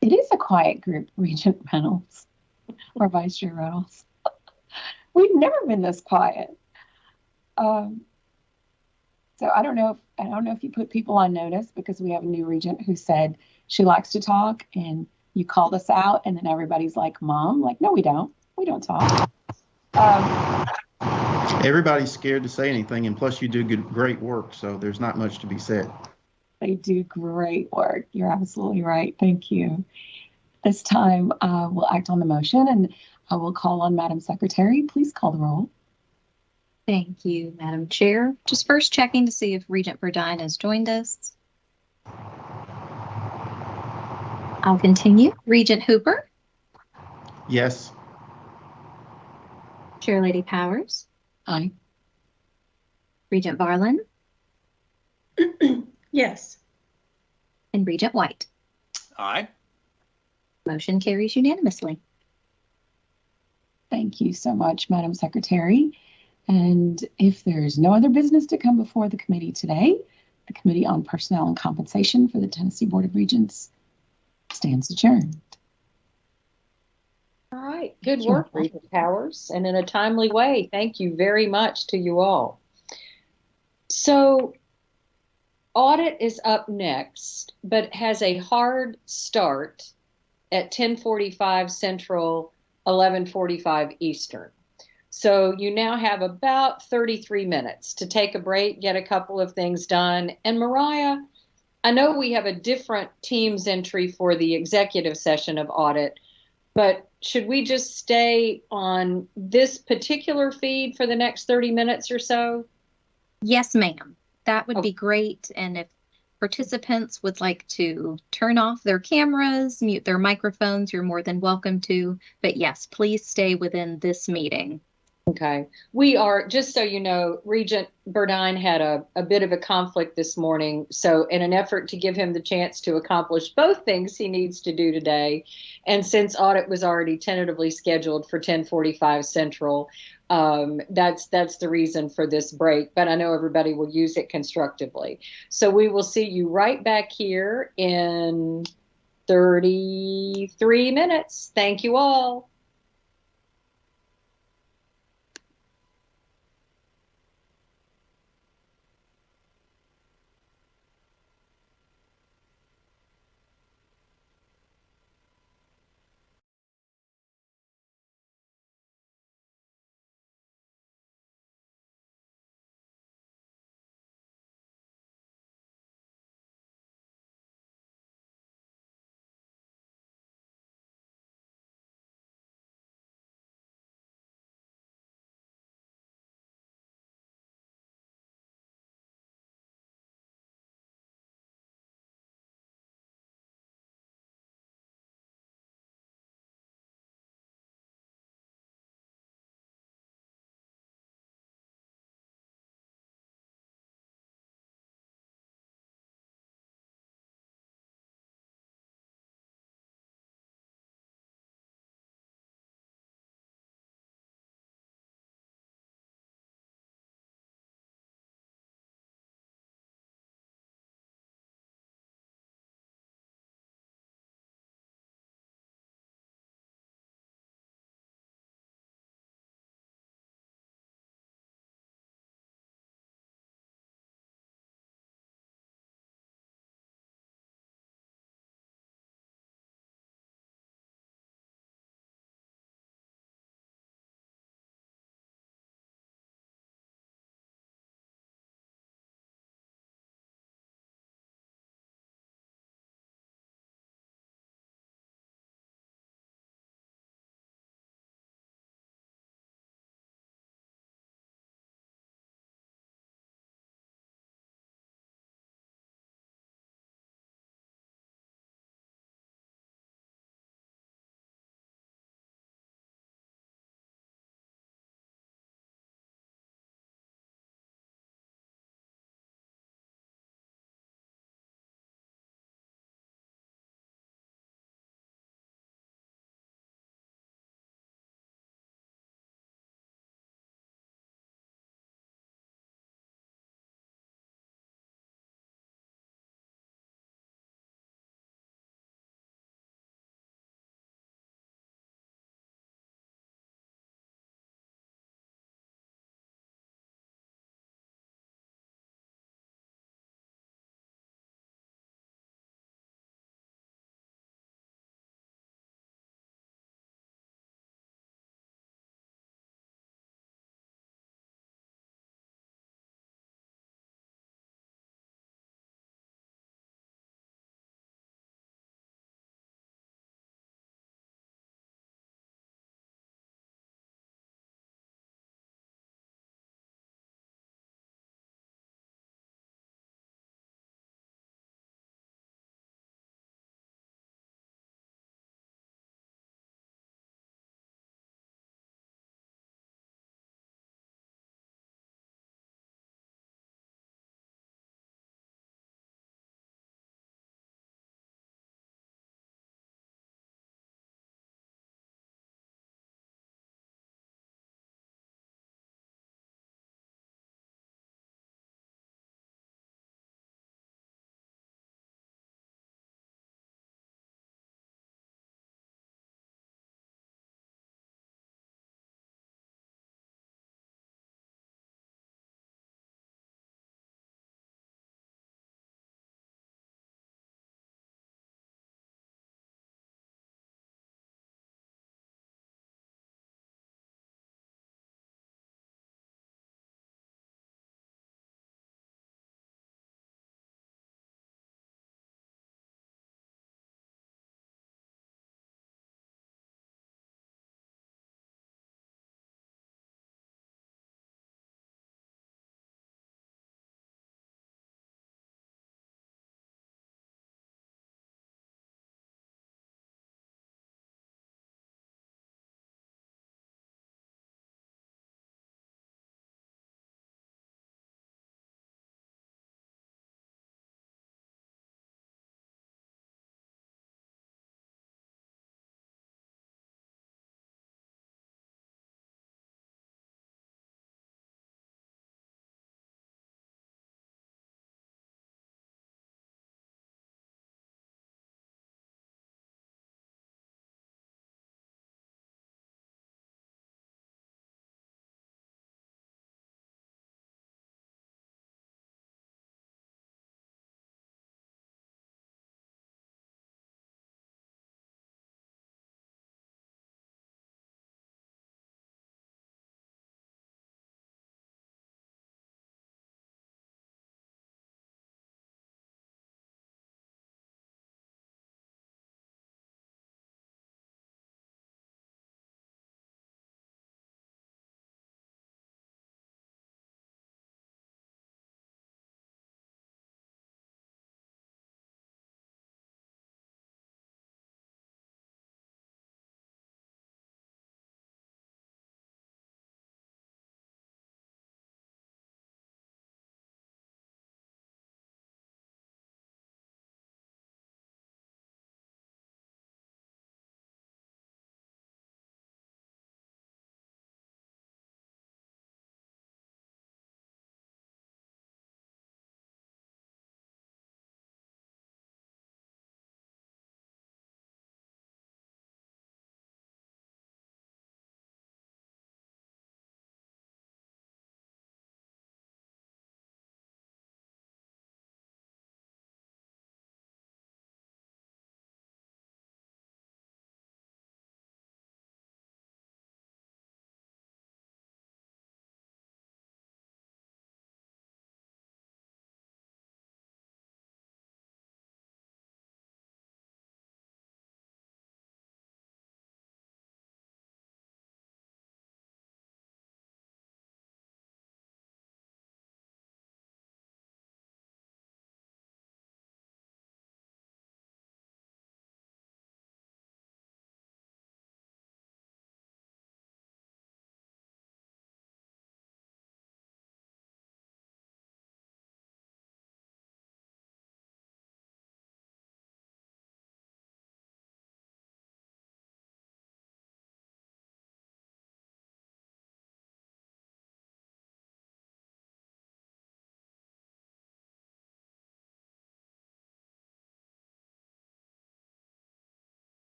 It is a quiet group, Regent Reynolds or Vice Chair Reynolds. We've never been this quiet. So I don't know if you put people on notice, because we have a new regent who said she likes to talk, and you called us out, and then everybody's like, "Mom," like, no, we don't. We don't talk. Everybody's scared to say anything, and plus you do great work, so there's not much to be said. They do great work. You're absolutely right. Thank you. This time, we'll act on the motion, and I will call on Madam Secretary. Please call the roll. Thank you, Madam Chair. Just first checking to see if Regent Burdine has joined us. I'll continue. Regent Hooper. Yes. Chair Lady Powers. Aye. Regent Barlin. Yes. And Regent White. Aye. Motion carries unanimously. Thank you so much, Madam Secretary. And if there's no other business to come before the committee today, the Committee on Personnel and Compensation for the Tennessee Board of Regents stands adjourned. All right. Good work, Regent Powers, and in a timely way. Thank you very much to you all. So audit is up next, but has a hard start at 10:45 Central, 11:45 Eastern. So you now have about 33 minutes to take a break, get a couple of things done. And Mariah, I know we have a different Teams entry for the executive session of audit, but should we just stay on this particular feed for the next 30 minutes or so? Yes, ma'am. That would be great. And if participants would like to turn off their cameras, mute their microphones, you're more than welcome to. But yes, please stay within this meeting. Okay. We are, just so you know, Regent Burdine had a bit of a conflict this morning. So in an effort to give him the chance to accomplish both things he needs to do today, and since audit was already tentatively scheduled for 10:45 Central, that's the reason for this break. But I know everybody will use it constructively. So we will see you right back here in 33 minutes. Thank you all.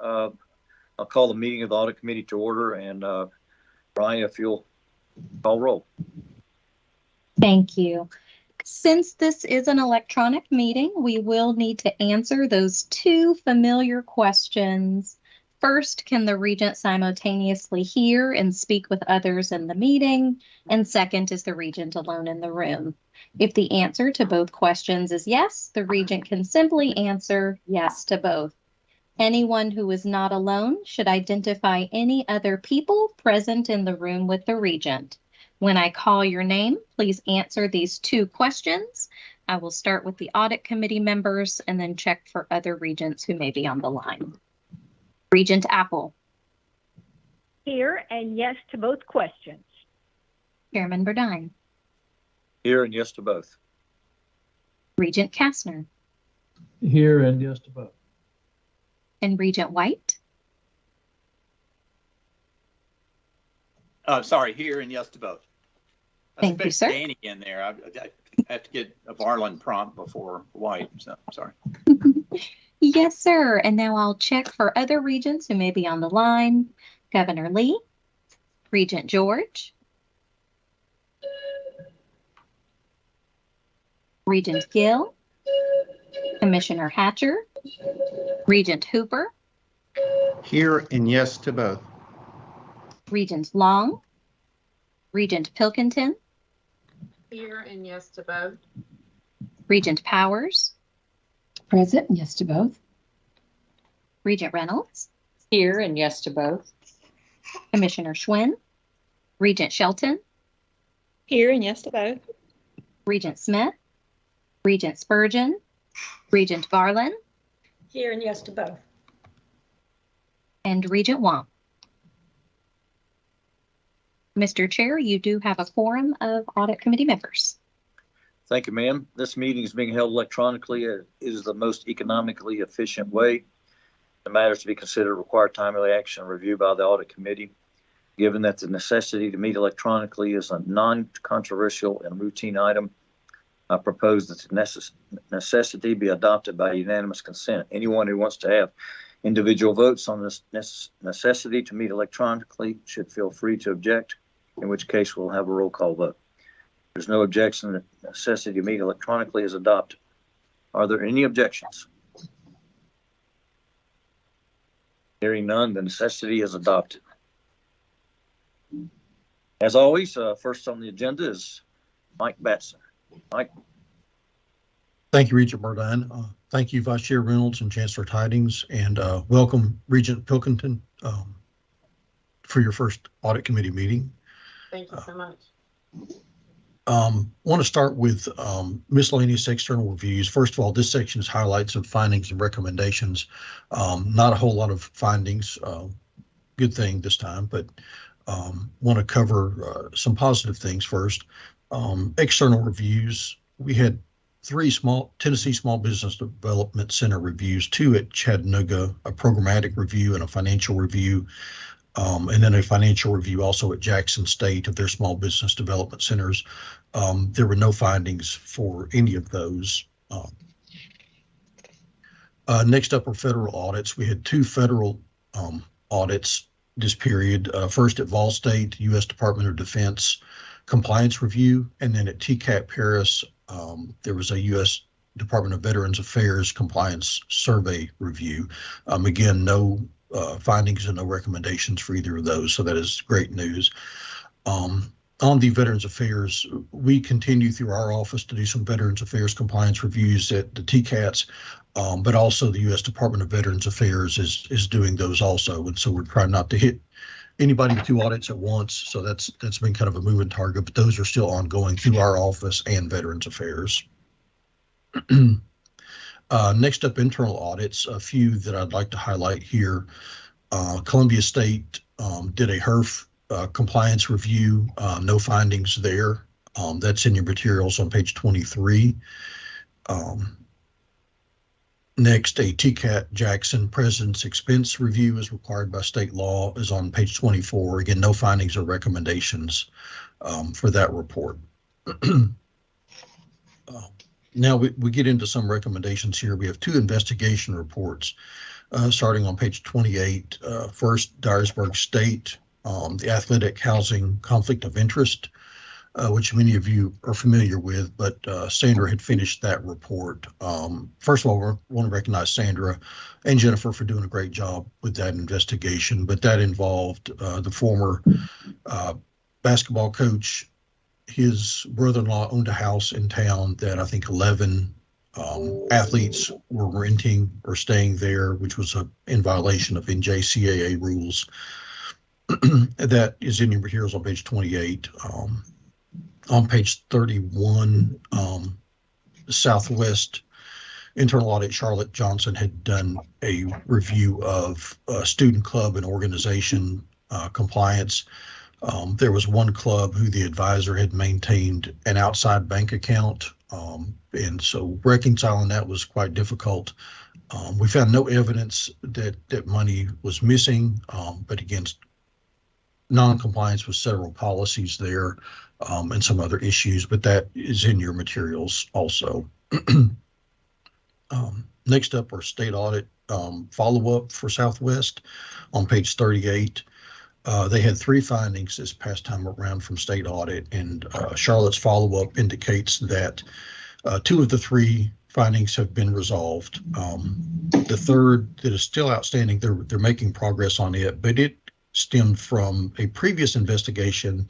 I'll call the meeting of the Audit Committee to order, and Brian, if you'll call roll. Thank you. Since this is an electronic meeting, we will need to answer those two familiar questions. First, can the regent simultaneously hear and speak with others in the meeting? And second, is the regent alone in the room? If the answer to both questions is yes, the regent can simply answer yes to both. Anyone who is not alone should identify any other people present in the room with the regent. When I call your name, please answer these two questions. I will start with the audit committee members and then check for other regents who may be on the line. Regent Apple. Here and yes to both questions. Chairman Burdine. Here and yes to both. Regent Kastner. Here and yes to both. And Regent White. Sorry, here and yes to both. Thank you, sir. Danny in there. I have to get a Varlin prompt before White, so sorry. Yes, sir. And now I'll check for other regents who may be on the line. Governor Lee, Regent George, Regent Gill, Commissioner Hatcher, Regent Hooper. Here and yes to both. Regent Long, Regent Pilkington. Here and yes to both. Regent Powers. Present, yes to both. Regent Reynolds. Here and yes to both. Commissioner Schwinn. Regent Shelton. Here and yes to both. Regent Smith. Regent Spurgeon. Regent Varlin. Here and yes to both. And Regent Wong. Mr. Chair, you do have a quorum of audit committee members. Thank you, ma'am. This meeting is being held electronically. It is the most economically efficient way. The matters to be considered require timely action and review by the audit committee. Given that the necessity to meet electronically is a non-controversial and routine item, I propose that the necessity be adopted by unanimous consent. Anyone who wants to have individual votes on this necessity to meet electronically should feel free to object, in which case we'll have a roll call vote. There's no objection. The necessity to meet electronically is adopted. Are there any objections? Hearing none, the necessity is adopted. As always, first on the agenda is Mike Batson. Mike. Thank you, Regent Burdine. Thank you, Vice Chair Reynolds and Chancellor Tidings, and welcome, Regent Pilkington, for your first audit committee meeting. Thank you so much. Want to start with miscellaneous external reviews. First of all, this section is highlights of findings and recommendations. Not a whole lot of findings. Good thing this time, but want to cover some positive things first. External reviews. We had 3 Tennessee Small Business Development Center reviews, 2 at Chattanooga, a programmatic review and a financial review. And then a financial review also at Jackson State of their small business development centers. There were no findings for any of those. Next up are federal audits. We had 2 federal audits this period. First at Vol State, U.S. Department of Defense compliance review, and then at TCAP Paris, there was a U.S. Department of Veterans Affairs compliance survey review. Again, no findings and no recommendations for either of those, so that is great news. On the Veterans Affairs, we continue through our office to do some Veterans Affairs compliance reviews at the TCATs, but also the U.S. Department of Veterans Affairs is doing those also, and so we're trying not to hit anybody with 2 audits at once, so that's been kind of a moving target, but those are still ongoing through our office and Veterans Affairs. Next up, internal audits, a few that I'd like to highlight here. Columbia State did a HERF compliance review, no findings there. That's in your materials on page 23. Next, a TCAT Jackson President's Expense Review is required by state law, is on page 24. Again, no findings or recommendations for that report. Now we get into some recommendations here. We have 2 investigation reports. starting on page 28. First, Dyersburg State, the athletic housing conflict of interest, which many of you are familiar with, but Sandra had finished that report. First of all, we want to recognize Sandra and Jennifer for doing a great job with that investigation, but that involved the former basketball coach. His brother-in-law owned a house in town that I think 11 athletes were renting or staying there, which was in violation of NJCAA rules. That is in your materials on page 28. On page 31, Southwest Internal Audit Charlotte Johnson had done a review of student club and organization compliance. There was one club who the advisor had maintained an outside bank account, and so reconciling that was quite difficult. We found no evidence that money was missing, but again, non-compliance with several policies there, and some other issues, but that is in your materials also. Next up are state audit follow-up for Southwest on page 38. They had 3 findings this past time around from state audit, and Charlotte's follow-up indicates that 2 of the 3 findings have been resolved. The third that is still outstanding, they're making progress on it, but it stemmed from a previous investigation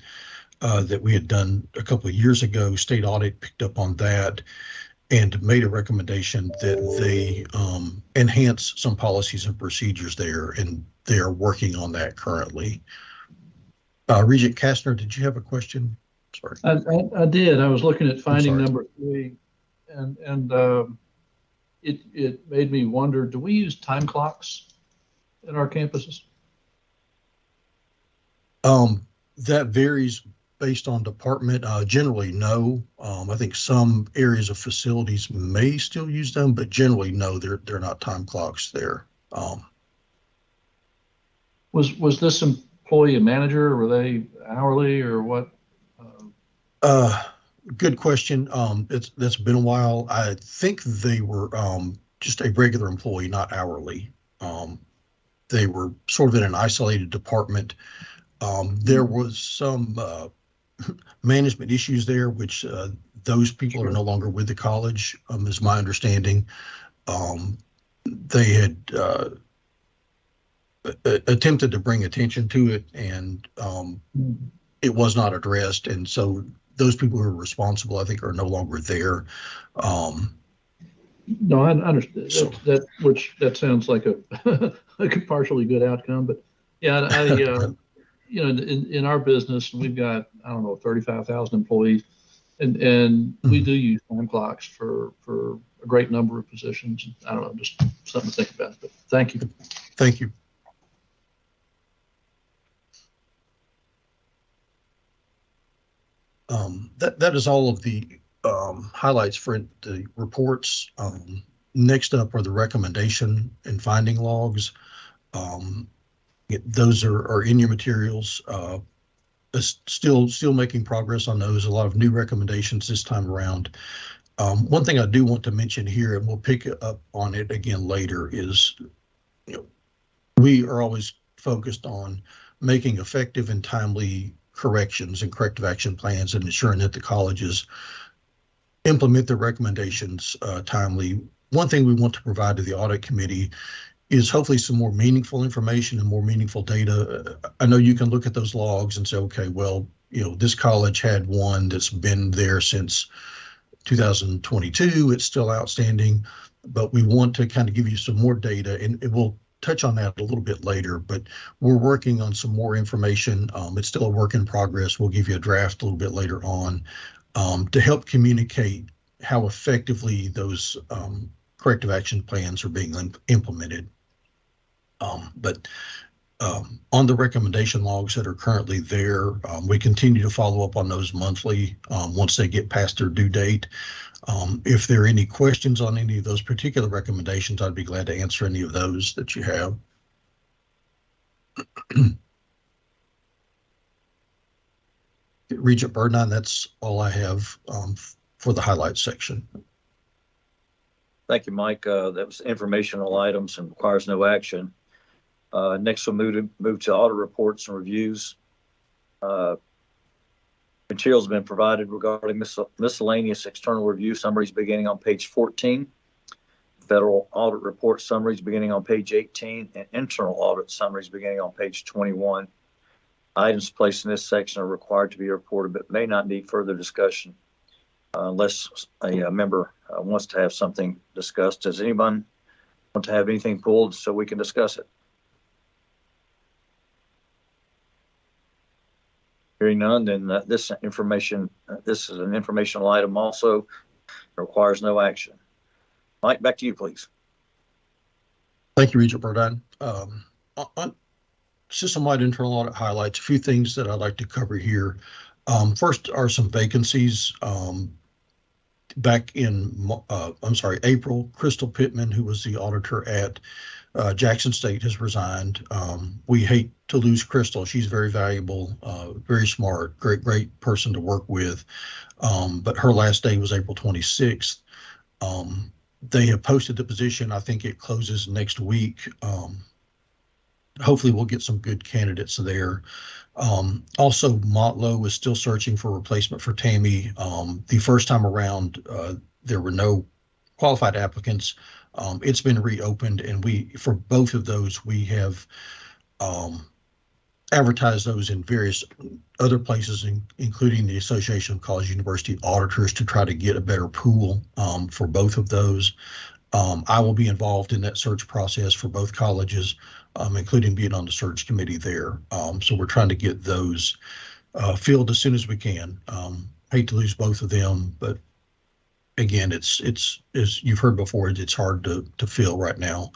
that we had done a couple of years ago. State audit picked up on that and made a recommendation that they enhance some policies and procedures there, and they are working on that currently. Regent Kastner, did you have a question? Sorry. I did. I was looking at finding number 3, and it made me wonder, do we use time clocks in our campuses? That varies based on department. Generally, no. I think some areas of facilities may still use them, but generally, no, they're not time clocks there. Was this employee a manager, or were they hourly, or what? Good question. That's been a while. I think they were just a regular employee, not hourly. They were sort of in an isolated department. There was some management issues there, which those people are no longer with the college, is my understanding. They had attempted to bring attention to it, and it was not addressed. And so those people who are responsible, I think, are no longer there. No, I understand that sounds like like a partially good outcome, but yeah, in our business, we've got, I don't know, 35,000 employees, and we do use time clocks for a great number of positions. I don't know, just something to think about. But thank you. Thank you. That is all of the highlights for the reports. Next up are the recommendation and finding logs. Those are in your materials. Still making progress on those. A lot of new recommendations this time around. One thing I do want to mention here, and we'll pick up on it again later, is we are always focused on making effective and timely corrections and corrective action plans, and ensuring that the colleges implement their recommendations timely. One thing we want to provide to the audit committee is hopefully some more meaningful information and more meaningful data. I know you can look at those logs and say, okay, well, this college had one that's been there since 2022. It's still outstanding, but we want to kind of give you some more data, and we'll touch on that a little bit later, but we're working on some more information. It's still a work in progress. We'll give you a draft a little bit later on to help communicate how effectively those corrective action plans are being implemented. But on the recommendation logs that are currently there, we continue to follow up on those monthly once they get past their due date. If there are any questions on any of those particular recommendations, I'd be glad to answer any of those that you have. Regent Burdine, that's all I have for the highlights section. Thank you, Mike. That was informational items and requires no action. Next, we'll move to audit reports and reviews. Materials have been provided regarding miscellaneous external review summaries beginning on page 14, federal audit report summaries beginning on page 18, and internal audit summaries beginning on page 21. Items placed in this section are required to be reported but may not need further discussion unless a member wants to have something discussed. Does anyone want to have anything pulled so we can discuss it? Hearing none, then this is an informational item also. Requires no action. Mike, back to you, please. Thank you, Regent Burdine. On system-wide internal audit highlights, a few things that I'd like to cover here. First are some vacancies. Back in, April, Crystal Pittman, who was the auditor at Jackson State, has resigned. We hate to lose Crystal. She's very valuable, very smart, great person to work with. But her last day was April 26th. They have posted the position. I think it closes next week. Hopefully we'll get some good candidates there. Also, Motlow is still searching for a replacement for Tammy. The first time around, there were no qualified applicants. It's been reopened, and for both of those, we have advertised those in various other places, including the Association of College University Auditors, to try to get a better pool for both of those. I will be involved in that search process for both colleges, including being on the search committee there. So we're trying to get those filled as soon as we can. Hate to lose both of them, but again, it's as you've heard before, it's hard to fill right now.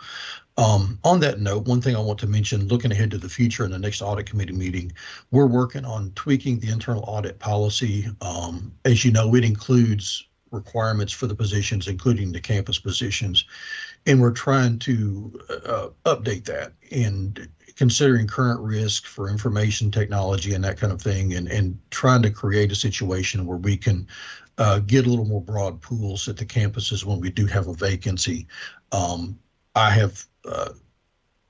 On that note, one thing I want to mention, looking ahead to the future in the next audit committee meeting, we're working on tweaking the internal audit policy. As you know, it includes requirements for the positions, including the campus positions, and we're trying to update that and considering current risk for information technology and that kind of thing, and trying to create a situation where we can get a little more broad pools at the campuses when we do have a vacancy. I have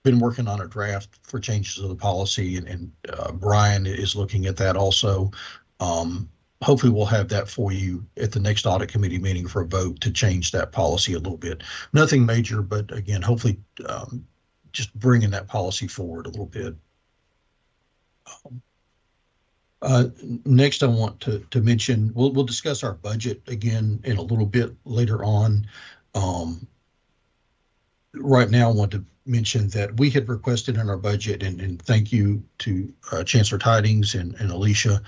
been working on a draft for changes to the policy, and Brian is looking at that also. Hopefully we'll have that for you at the next audit committee meeting for a vote to change that policy a little bit. Nothing major, but again, hopefully just bringing that policy forward a little bit. Next, I want to mention, we'll discuss our budget again in a little bit later on. Right now, I want to mention that we had requested in our budget, and thank you to Chancellor Tidings and Alicia,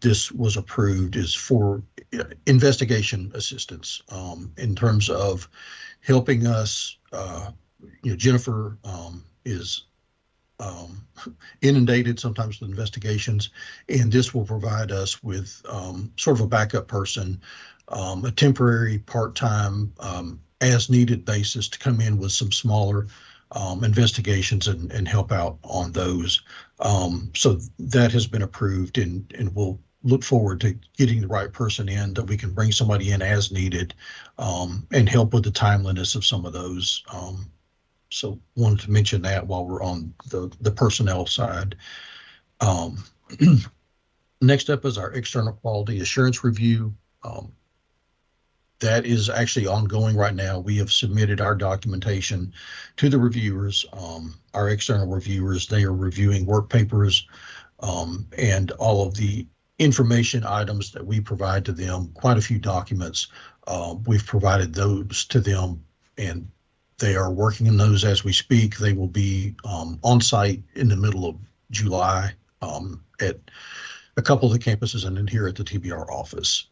this was approved, is for investigation assistance in terms of helping us. Jennifer is inundated sometimes with investigations, and this will provide us with sort of a backup person, a temporary part-time as needed basis to come in with some smaller investigations and help out on those. So that has been approved, and we'll look forward to getting the right person in, that we can bring somebody in as needed and help with the timeliness of some of those. So wanted to mention that while we're on the personnel side. Next up is our external quality assurance review. That is actually ongoing right now. We have submitted our documentation to the reviewers, our external reviewers. They are reviewing work papers and all of the information items that we provide to them, quite a few documents. We've provided those to them, and they are working on those as we speak. They will be on site in the middle of July at a couple of the campuses and then here at the TBR office.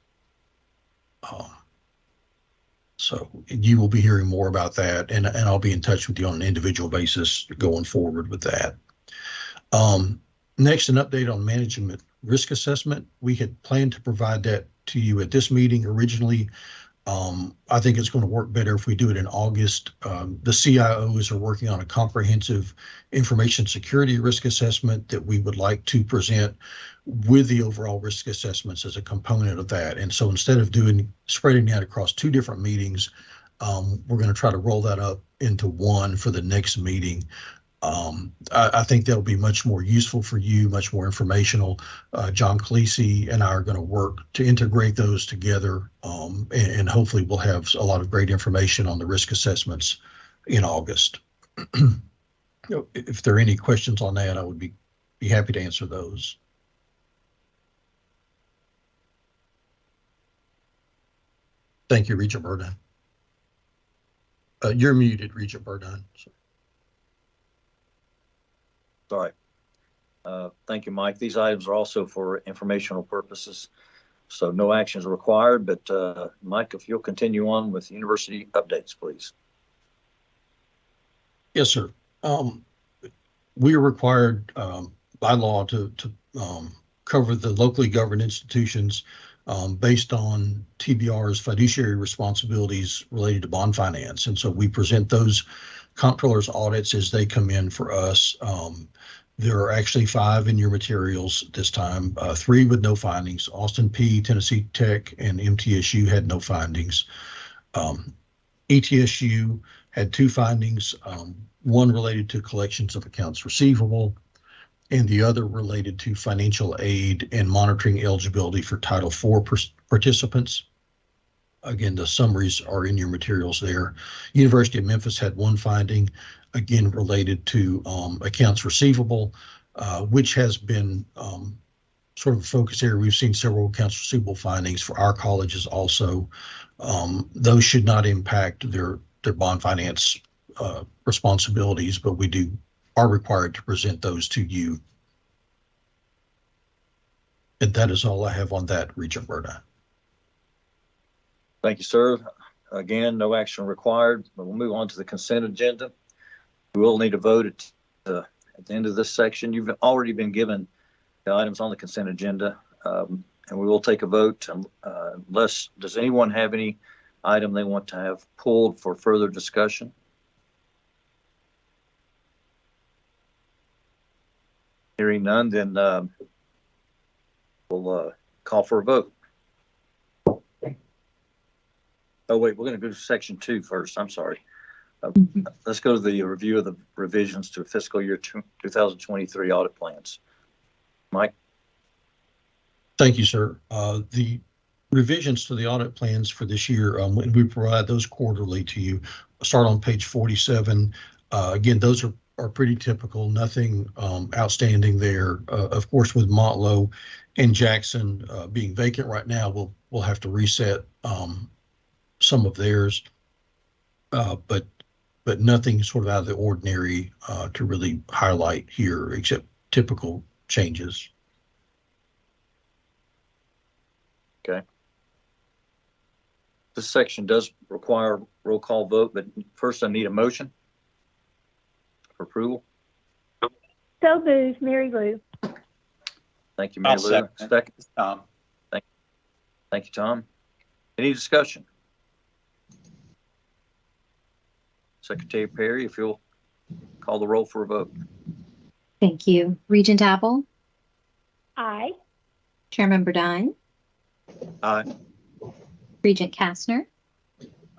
So you will be hearing more about that, and I'll be in touch with you on an individual basis going forward with that. Next, an update on management risk assessment. We had planned to provide that to you at this meeting originally. I think it's going to work better if we do it in August. The CIOs are working on a comprehensive information security risk assessment that we would like to present with the overall risk assessments as a component of that. And so instead of spreading that across two different meetings, We're going to try to roll that up into one for the next meeting. I think that'll be much more useful for you, much more informational. John Cleese and I are going to work to integrate those together, and hopefully we'll have a lot of great information on the risk assessments in August. If there are any questions on that, I would be happy to answer those. Thank you, Regent Burdine. You're muted, Regent Burdine. Sorry. Thank you, Mike. These items are also for informational purposes, so no actions are required. But Mike, if you'll continue on with university updates, please. Yes, sir. We are required by law to cover the locally governed institutions based on TBR's fiduciary responsibilities related to bond finance. And so we present those comptroller's audits as they come in for us. There are actually 5 in your materials this time, 3 with no findings. Austin P, Tennessee Tech, and MTSU had no findings. ETSU had 2 findings, one related to collections of accounts receivable, and the other related to financial aid and monitoring eligibility for Title IV participants. Again, the summaries are in your materials there. University of Memphis had 1 finding, again, related to accounts receivable, which has been sort of a focus area. We've seen several accounts receivable findings for our colleges also. Those should not impact their bond finance responsibilities, but we are required to present those to you. And that is all I have on that, Regent Burdine. Thank you, sir. Again, no action required. We'll move on to the consent agenda. We will need a vote at the end of this section. You've already been given the items on the consent agenda, and we will take a vote unless, does anyone have any item they want to have pulled for further discussion? Hearing none, then we'll call for a vote. Oh, wait, we're going to go to section 2 first. I'm sorry. Let's go to the review of the revisions to fiscal year 2023 audit plans. Mike? Thank you, sir. The revisions to the audit plans for this year, when we provide those quarterly to you, start on page 47. Again, those are pretty typical, nothing outstanding there. Of course, with Montlow and Jackson being vacant right now, we'll have to reset some of theirs, but nothing sort of out of the ordinary to really highlight here, except typical changes. Okay. This section does require roll call vote, but first I need a motion for approval. So moved, Mary Lou. Thank you, Mary Lou. Second. Tom. Thank you, Tom. Any discussion? Secretary Perry, if you'll call the roll for a vote. Thank you. Regent Apple? Aye. Chairman Burdine? Aye. Regent Kastner?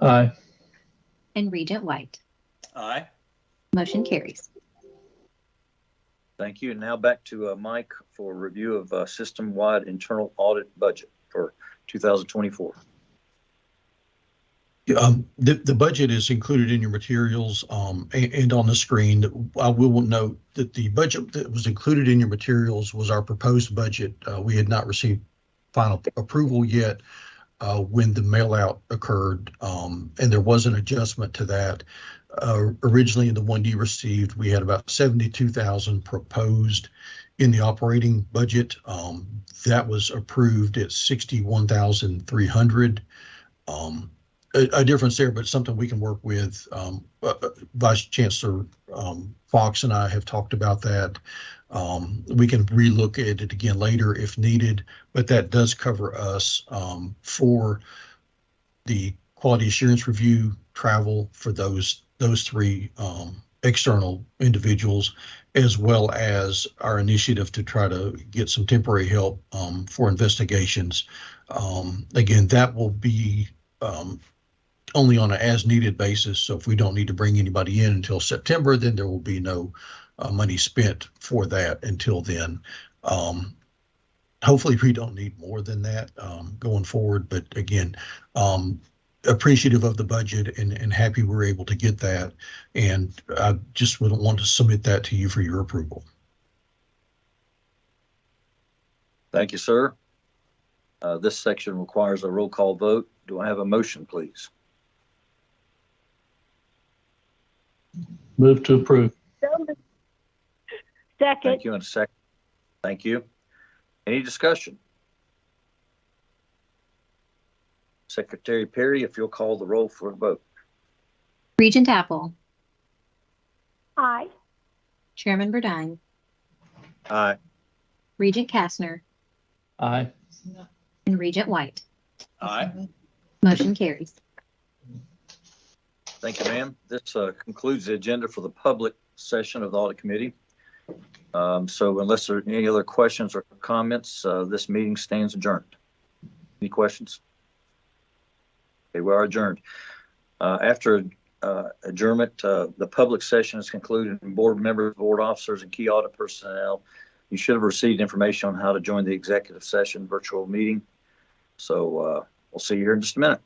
Aye. And Regent White? Aye. Motion carries. Thank you. And now back to Mike for review of system-wide internal audit budget for 2024. The budget is included in your materials and on the screen. I will note that the budget that was included in your materials was our proposed budget. We had not received final approval yet when the mail out occurred, and there was an adjustment to that. Originally, in the one you received, we had about 72,000 proposed in the operating budget. That was approved at 61,300. A difference there, but something we can work with. Vice Chancellor Fox and I have talked about that. We can relook at it again later if needed, but that does cover us for the quality assurance review travel for those 3 external individuals, as well as our initiative to try to get some temporary help for investigations. Again, that will be only on an as-needed basis. So if we don't need to bring anybody in until September, then there will be no money spent for that until then. Hopefully we don't need more than that going forward. But again, appreciative of the budget and happy we're able to get that. And I just would want to submit that to you for your approval. Thank you, sir. This section requires a roll call vote. Do I have a motion, please? Move to approve. Second. Thank you. And a second. Thank you. Any discussion? Secretary Perry, if you'll call the roll for a vote. Regent Apple. Aye. Chairman Burdine. Aye. Regent Kastner. Aye. And Regent White. Aye. Motion carries. Thank you, ma'am. This concludes the agenda for the public session of the Audit Committee. So unless there are any other questions or comments, this meeting stands adjourned. Any questions? Okay, we are adjourned. After adjournment, the public session is concluded, and board members, board officers, and key audit personnel, you should have received information on how to join the executive session virtual meeting. So we'll see you here in just a minute.